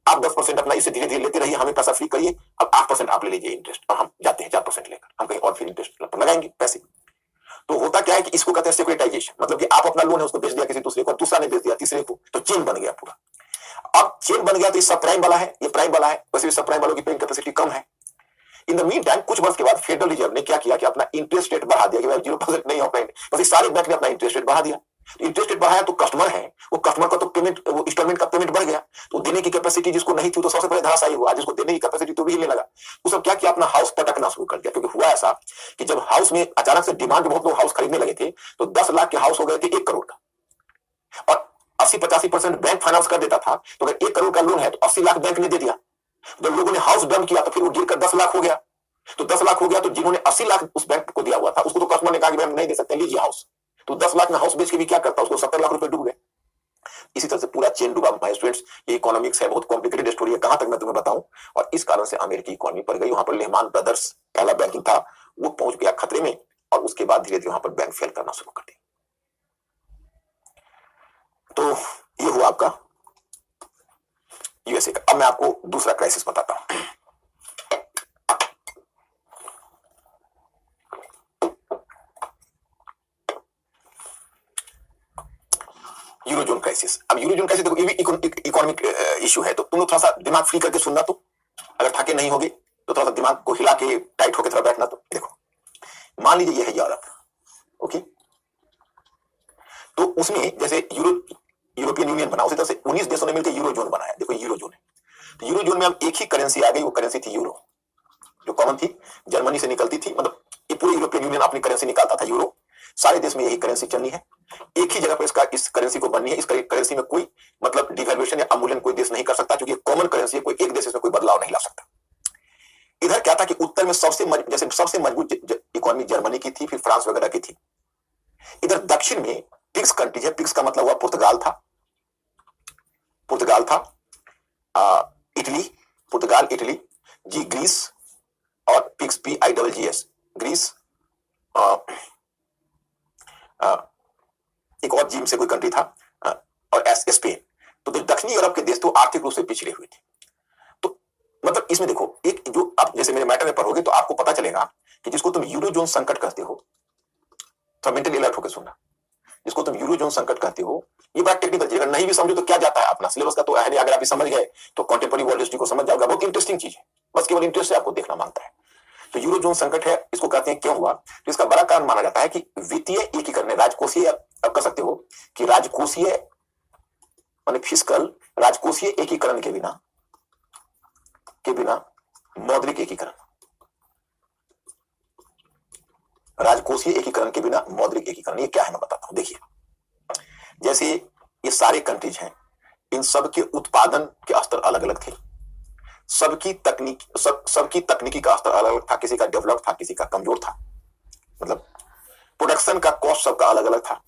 आप 10% अपना इसे धीरे धीरे लेते रहिए, हमें पैसा फ्री करिए, अब 8% आप ले लीजिए इंटरेस्ट, और हम जाते हैं 4% लेकर, हम कहीं और फिर इंटरेस्ट लगाएंगे पैसे। तो होता क्या है कि इसको कहते हैं सिक्योरिटाइजेशन, मतलब कि आप अपना लोन है उसको बेच दिया किसी दूसरे को, दूसरा ने बेच दिया तीसरे को, तो चेन बन गया पूरा। अब चेन बन गया तो ये सब प्राइम वाला है, ये प्राइम वाला है, वैसे भी सब प्राइम वालों की पेइंग कैपेसिटी कम है। इन द मीन टाइम कुछ वर्ष के बाद फेडरल रिजर्व ने क्या किया कि अपना इंटरेस्ट रेट बढ़ा दिया कि भाई 0% नहीं हो पाएंगे, बस सारे बैंक ने अपना इंटरेस्ट रेट बढ़ा दिया। इंटरेस्ट रेट बढ़ाया तो कस्टमर है, वो कस्टमर का तो पेमेंट, वो इंस्टॉलमेंट का पेमेंट बढ़ गया, तो देने की कैपेसिटी जिसको नहीं थी तो सबसे पहले धराशायी हुआ, जिसको देने की कैपेसिटी तो भी हिलने लगा। वो सब क्या किया, अपना हाउस पटकना शुरू कर दिया। क्योंकि हुआ ऐसा कि जब हाउस में अचानक से डिमांड, बहुत लोग हाउस खरीदने लगे थे, तो 10 लाख के हाउस हो गए थे 1 करोड़ का, और 80-85% बैंक फाइनेंस कर देता था। तो अगर 1 करोड़ का लोन है तो 80 लाख बैंक ने दे दिया। जब लोगों ने हाउस डंप किया तो फिर वो गिरकर 10 लाख हो गया। तो 10 लाख हो गया तो जिन्होंने 80 लाख उस बैंक को दिया हुआ था उसको तो कस्टमर ने कहा कि हम नहीं दे सकते, लीजिए हाउस। तो 10 लाख में हाउस बेच के भी क्या करता, उसको 70 लाख रुपए डूब गए। इसी तरह से पूरा चेन डूबा। माय स्टूडेंट्स, ये इकोनॉमिक्स है, बहुत कॉम्प्लिकेटेड स्टोरी है, कहां तक मैं तुम्हें बताऊं। और इस कारण से अमेरिकी इकोनॉमी पर गई, वहां पर लेहमान ब्रदर्स पहला बैंकिंग था वो पहुंच गया खतरे में, और उसके बाद धीरे धीरे वहां पर बैंक फेल करना शुरू कर दिया। तो ये हुआ आपका यूएसए का। अब मैं आपको दूसरा क्राइसिस बताता हूं। Eurozone crisis. क्राइसिस। अब यूरो जोन कैसे, देखो ये भी इकोनॉमिक इशू है, तो तुम लोग थोड़ा सा दिमाग फ्री करके सुनना, तो अगर थके नहीं होगे तो थोड़ा सा दिमाग को हिला के टाइट होकर थोड़ा बैठना। तो देखो, मान लीजिए ये है यूरोप, ओके, तो उसमें जैसे यूरोपियन यूनियन बना, उसी तरह से 19 देशों ने मिलकर यूरो जोन बनाया। देखो यूरो जोन है, तो यूरो जोन में अब एक ही करेंसी आ गई, वो करेंसी थी यूरो, जो कॉमन थी, जर्मनी से निकलती थी, मतलब ये पूरे यूरोपियन यूनियन अपनी करेंसी निकालता था यूरो, सारे देश में यही करेंसी चलनी है, एक ही जगह पर इस करेंसी को बननी है। इस करेंसी में कोई मतलब डिवैल्यूएशन या अवमूल्यन कोई देश नहीं कर सकता, क्योंकि कॉमन करेंसी है, कोई एक देश इसमें कोई बदलाव नहीं ला सकता। इधर क्या था कि उत्तर में सबसे मजबूत इकोनॉमी जर्मनी की थी, फिर फ्रांस वगैरह की थी। इधर दक्षिण में पिग्स कंट्रीज है, पिग्स का मतलब हुआ पुर्तगाल था, इटली, पुर्तगाल, इटली, जी ग्रीस, और पिग्स PIGS ग्रीस, एक और जी से कोई कंट्री था, और स्पेन। तो दक्षिणी यूरोप के देश तो आर्थिक रूप से पिछड़े हुए थे। तो मतलब इसमें देखो, एक जो आप जैसे मेरे मैटर में पढ़ोगे तो आपको पता चलेगा कि जिसको तुम यूरो जोन संकट कहते हो, तो मेंटली अलर्ट होकर सुनना, जिसको तुम यूरो जोन संकट कहते हो, ये बात टेक्निकल चीज, अगर नहीं भी समझो तो क्या जाता है, अपना सिलेबस का तो है नहीं, अगर आप समझ गए तो कंटेम्पररी वर्ल्ड हिस्ट्री को समझ जाओगे, बहुत इंटरेस्टिंग चीज है, बस केवल इंटरेस्ट से आपको देखना मांगता है। तो यूरो जोन संकट है, इसको कहते हैं, क्यों हुआ? तो इसका बड़ा कारण माना जाता है कि वित्तीय एकीकरण, राजकोषीय, आप कह सकते हो कि राजकोषीय माने फिस्कल, राजकोषीय एकीकरण के बिना मौद्रिक एकीकरण, राजकोषीय एकीकरण के बिना मौद्रिक एकीकरण, ये क्या है मैं बताता हूं। देखिए, जैसे ये सारे कंट्रीज हैं, इन सब के उत्पादन के स्तर अलग अलग थे, सबकी तकनीकी का स्तर अलग अलग था, किसी का डेवलप था, किसी का कमजोर था, मतलब प्रोडक्शन का कॉस्ट सबका अलग अलग था,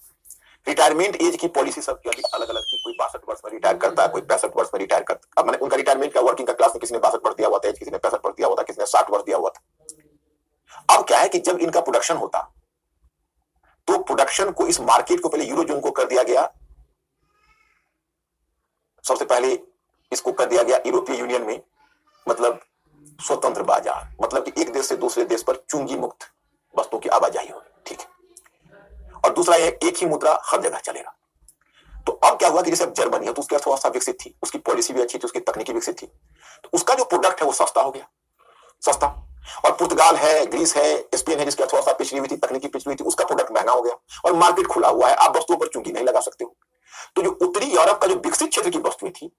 रिटायरमेंट एज की पॉलिसी सबकी अलग अलग थी, कोई 62 वर्ष में रिटायर करता है, कोई 65 वर्ष में रिटायर करता है। अब मैंने उनका रिटायरमेंट का वर्किंग का क्लास में किसी ने 62 वर्ष दिया हुआ था, किसी ने 65 वर्ष दिया हुआ था, किसी ने 60 वर्ष दिया हुआ था। अब क्या है कि जब इनका प्रोडक्शन होता, तो प्रोडक्शन को, इस मार्केट को पहले यूरो जोन को कर दिया गया, सबसे पहले इसको कर दिया गया यूरोपीय यूनियन में, मतलब स्वतंत्र बाजार, मतलब कि एक देश से दूसरे देश पर चुंगी मुक्त वस्तुओं की आवाजाही होगी, ठीक है। और दूसरा है एक ही मुद्रा हर जगह चलेगा। तो अब क्या हुआ कि जैसे जर्मनी है, तो उसकी अर्थव्यवस्था विकसित थी, उसकी पॉलिसी भी अच्छी थी, उसकी तकनीकी विकसित थी, तो उसका जो प्रोडक्ट है वो सस्ता हो गया, सस्ता। और पुर्तगाल है, ग्रीस है, स्पेन है, जिसकी अर्थव्यवस्था पिछड़ी हुई थी, तकनीकी पिछड़ी हुई थी, उसका प्रोडक्ट महंगा हो गया, और मार्केट खुला हुआ है, आप वस्तुओं पर चुंगी नहीं लगा सकते हो। तो जो उत्तरी यूरोप का जो विकसित क्षेत्र की वस्तुएं थी,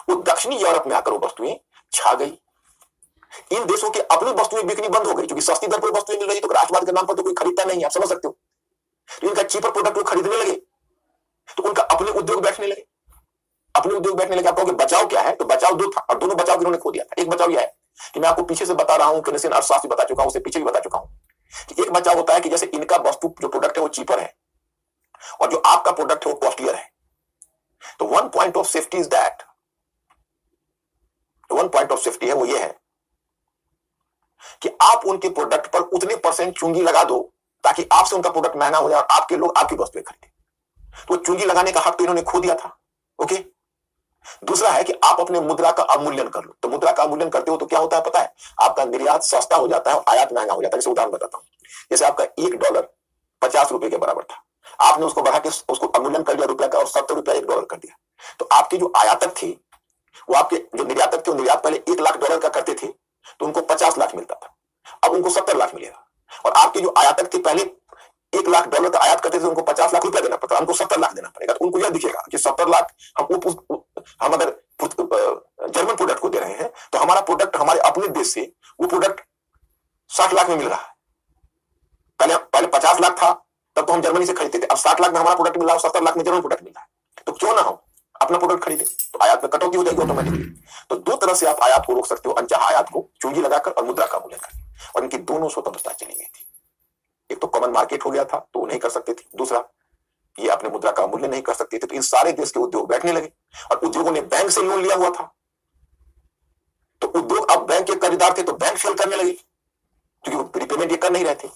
वो दक्षिणी यूरोप में आकर वो वस्तुएं छा गई। इन देशों की अपनी वस्तुएं बिकनी बंद हो गई, क्योंकि सस्ती दर पर वस्तुएं मिल रही, तो राष्ट्रवाद के नाम पर तो कोई खरीदता नहीं, आप समझ सकते हो। तो इनका चीपर प्रोडक्ट वो खरीदने लगे, तो उनका अपने उद्योग बैठने लगे, आप कहोगे बचाव क्या है, तो बचाव दो था, और दोनों बचाव इन्होंने खो दिया था। एक बचाव यह है कि मैं आपको पीछे से बता रहा हूं, केनेसियन अर्थशास्त्र बता चुका हूं, उससे पीछे भी बता चुका हूं कि एक बचाव होता है कि जैसे इनका वस्तु जो प्रोडक्ट है वो चीपर है, और जो आपका प्रोडक्ट है वो कॉस्टलियर है। तो one point of safety is that, one point of safety है वो ये है कि आप उनके प्रोडक्ट पर उतने % चुंगी लगा दो ताकि आपसे उनका प्रोडक्ट महंगा हो जाए और आपके लोग आपकी वस्तुएं खरीदें। तो चुंगी लगाने का हक तो इन्होंने खो दिया था, ओके। दूसरा है कि आप अपने मुद्रा का अवमूल्यन कर लो। तो मुद्रा का अवमूल्यन करते हो तो क्या होता है पता है, आपका निर्यात सस्ता हो जाता है और आयात महंगा हो जाता है। जैसे उदाहरण बताता हूं, जैसे आपका $1 50 रुपए के बराबर था, आपने उसको बढ़ा के उसको अवमूल्यन कर लिया रुपया का, और 70 रुपया $1 कर दिया। तो आपके जो आयातक थे, वो आपके जो निर्यातक थे, निर्यात पहले $1 लाख का करते थे, तो उनको 50 लाख मिलता था, अब उनको 70 लाख मिलेगा। और आपके जो आयातक थे, पहले $1 लाख का आयात करते थे, उनको 50 लाख रुपया देना पड़ता, हमको 70 लाख देना पड़ेगा। तो उनको यह दिखेगा कि 70 लाख हम अगर जर्मन प्रोडक्ट को दे रहे हैं, तो हमारा प्रोडक्ट हमारे अपने देश से वो प्रोडक्ट 60 लाख में मिल रहा है। पहले 50 लाख था, तब तो हम जर्मनी से खरीदते थे, अब 60 लाख में हमारा प्रोडक्ट मिल रहा है, 70 लाख में जर्मन प्रोडक्ट मिल रहा है। तो क्यों ना हम अपना प्रोडक्ट खरीदे, तो आयात में कटौती हो जाएगी ऑटोमेटिकली। तो दो तरह से आप आयात को रोक सकते हो, अनचाहा आयात को चूंगी लगाकर और मुद्रा का मूल्य करके, और इनकी दोनों स्वतंत्रता चली गई थी। एक तो कॉमन मार्केट हो गया था, तो नहीं कर सकते थे, दूसरा ये अपने मुद्रा का मूल्य नहीं कर सकते थे। तो इन सारे देश के उद्योग बैठने लगे, और उद्योगों ने बैंक से लोन लिया हुआ था, तो उद्योग अब बैंक के कर्जदार थे, तो बैंक फेल करने लगे, क्योंकि रिपेमेंट ये कर नहीं रहे थे।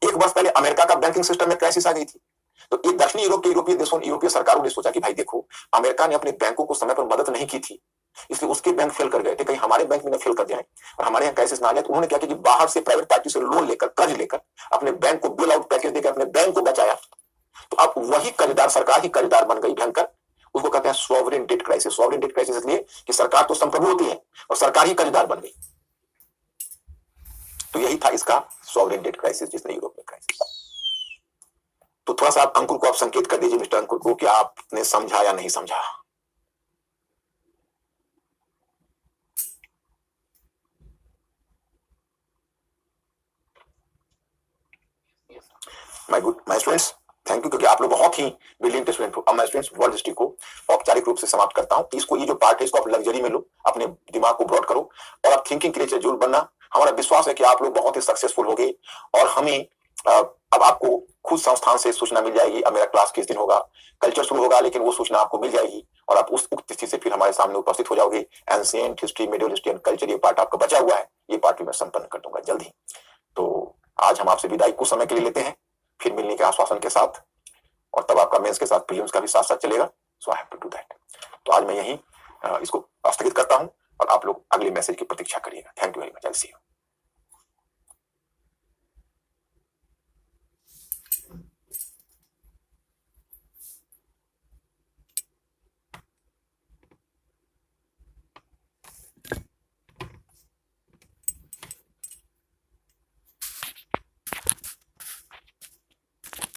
एक वर्ष पहले अमेरिका का बैंकिंग सिस्टम में क्राइसिस आ गई थी, तो ये दक्षिणी यूरोप के यूरोपीय सरकारों ने सोचा कि भाई देखो, अमेरिका ने अपने बैंकों को समय पर मदद नहीं की थी, इसलिए उसके बैंक फेल कर गए थे, कहीं हमारे बैंक में न फेल कर जाए और हमारे यहाँ क्राइसिस ना आ जाए। तो उन्होंने क्या किया कि बाहर से प्राइवेट पार्टी से लोन लेकर, कर्ज लेकर, अपने बैंक को बेल आउट पैकेज देकर अपने बैंक को बचाया। तो अब वही कर्जदार, सरकार ही कर्जदार बन गई भयंकर, उसको कहते हैं sovereign debt crisis. Sovereign debt crisis इसलिए कि सरकार तो संप्रभु होती है और सरकार ही कर्जदार बन गई। तो यही था इसका सॉवरेन डेट क्राइसिस जिसने यूरोप में क्राइसिस। तो थोड़ा सा आप अंकुर को आप संकेत कर दीजिए, मिस्टर अंकुर को, कि आपने समझा या नहीं समझा। माय स्टूडेंट्स, थैंक यू, क्योंकि आप लोग बहुत ही ब्रिलियंट स्टूडेंट हो। अब मैं स्टूडेंट्स वर्ल्ड हिस्ट्री को औपचारिक रूप से समाप्त करता हूं। इसको, ये जो पार्ट है, इसको आप लग्जरी में लो, अपने दिमाग को ब्रॉड करो और आप थिंकिंग के लिए जरूर बनना। हमारा विश्वास है कि आप लोग बहुत ही सक्सेसफुल होंगे और हमें अब आपको खुद संस्थान से सूचना मिल जाएगी। अब मेरा क्लास किस दिन होगा, कल्चर शुरू होगा, लेकिन वो सूचना आपको मिल जाएगी और आप उस उक्त तिथि से फिर हमारे सामने उपस्थित हो जाओगे। Ancient history, medial history and culture, ये पार्ट आपका बचा हुआ है, ये पार्ट भी मैं संपन्न कर दूंगा जल्द ही। तो आज हम आपसे विदाई कुछ समय के लिए लेते हैं, फिर मिलने के आश्वासन के साथ, और तब आपका मेंस के साथ प्रीलिम्स का भी साथ साथ चलेगा। So I have to do that. तो आज मैं यही इसको स्थगित करता हूं और आप लोग अगले मैसेज की प्रतीक्षा करिएगा। Thank you very much. I will see you.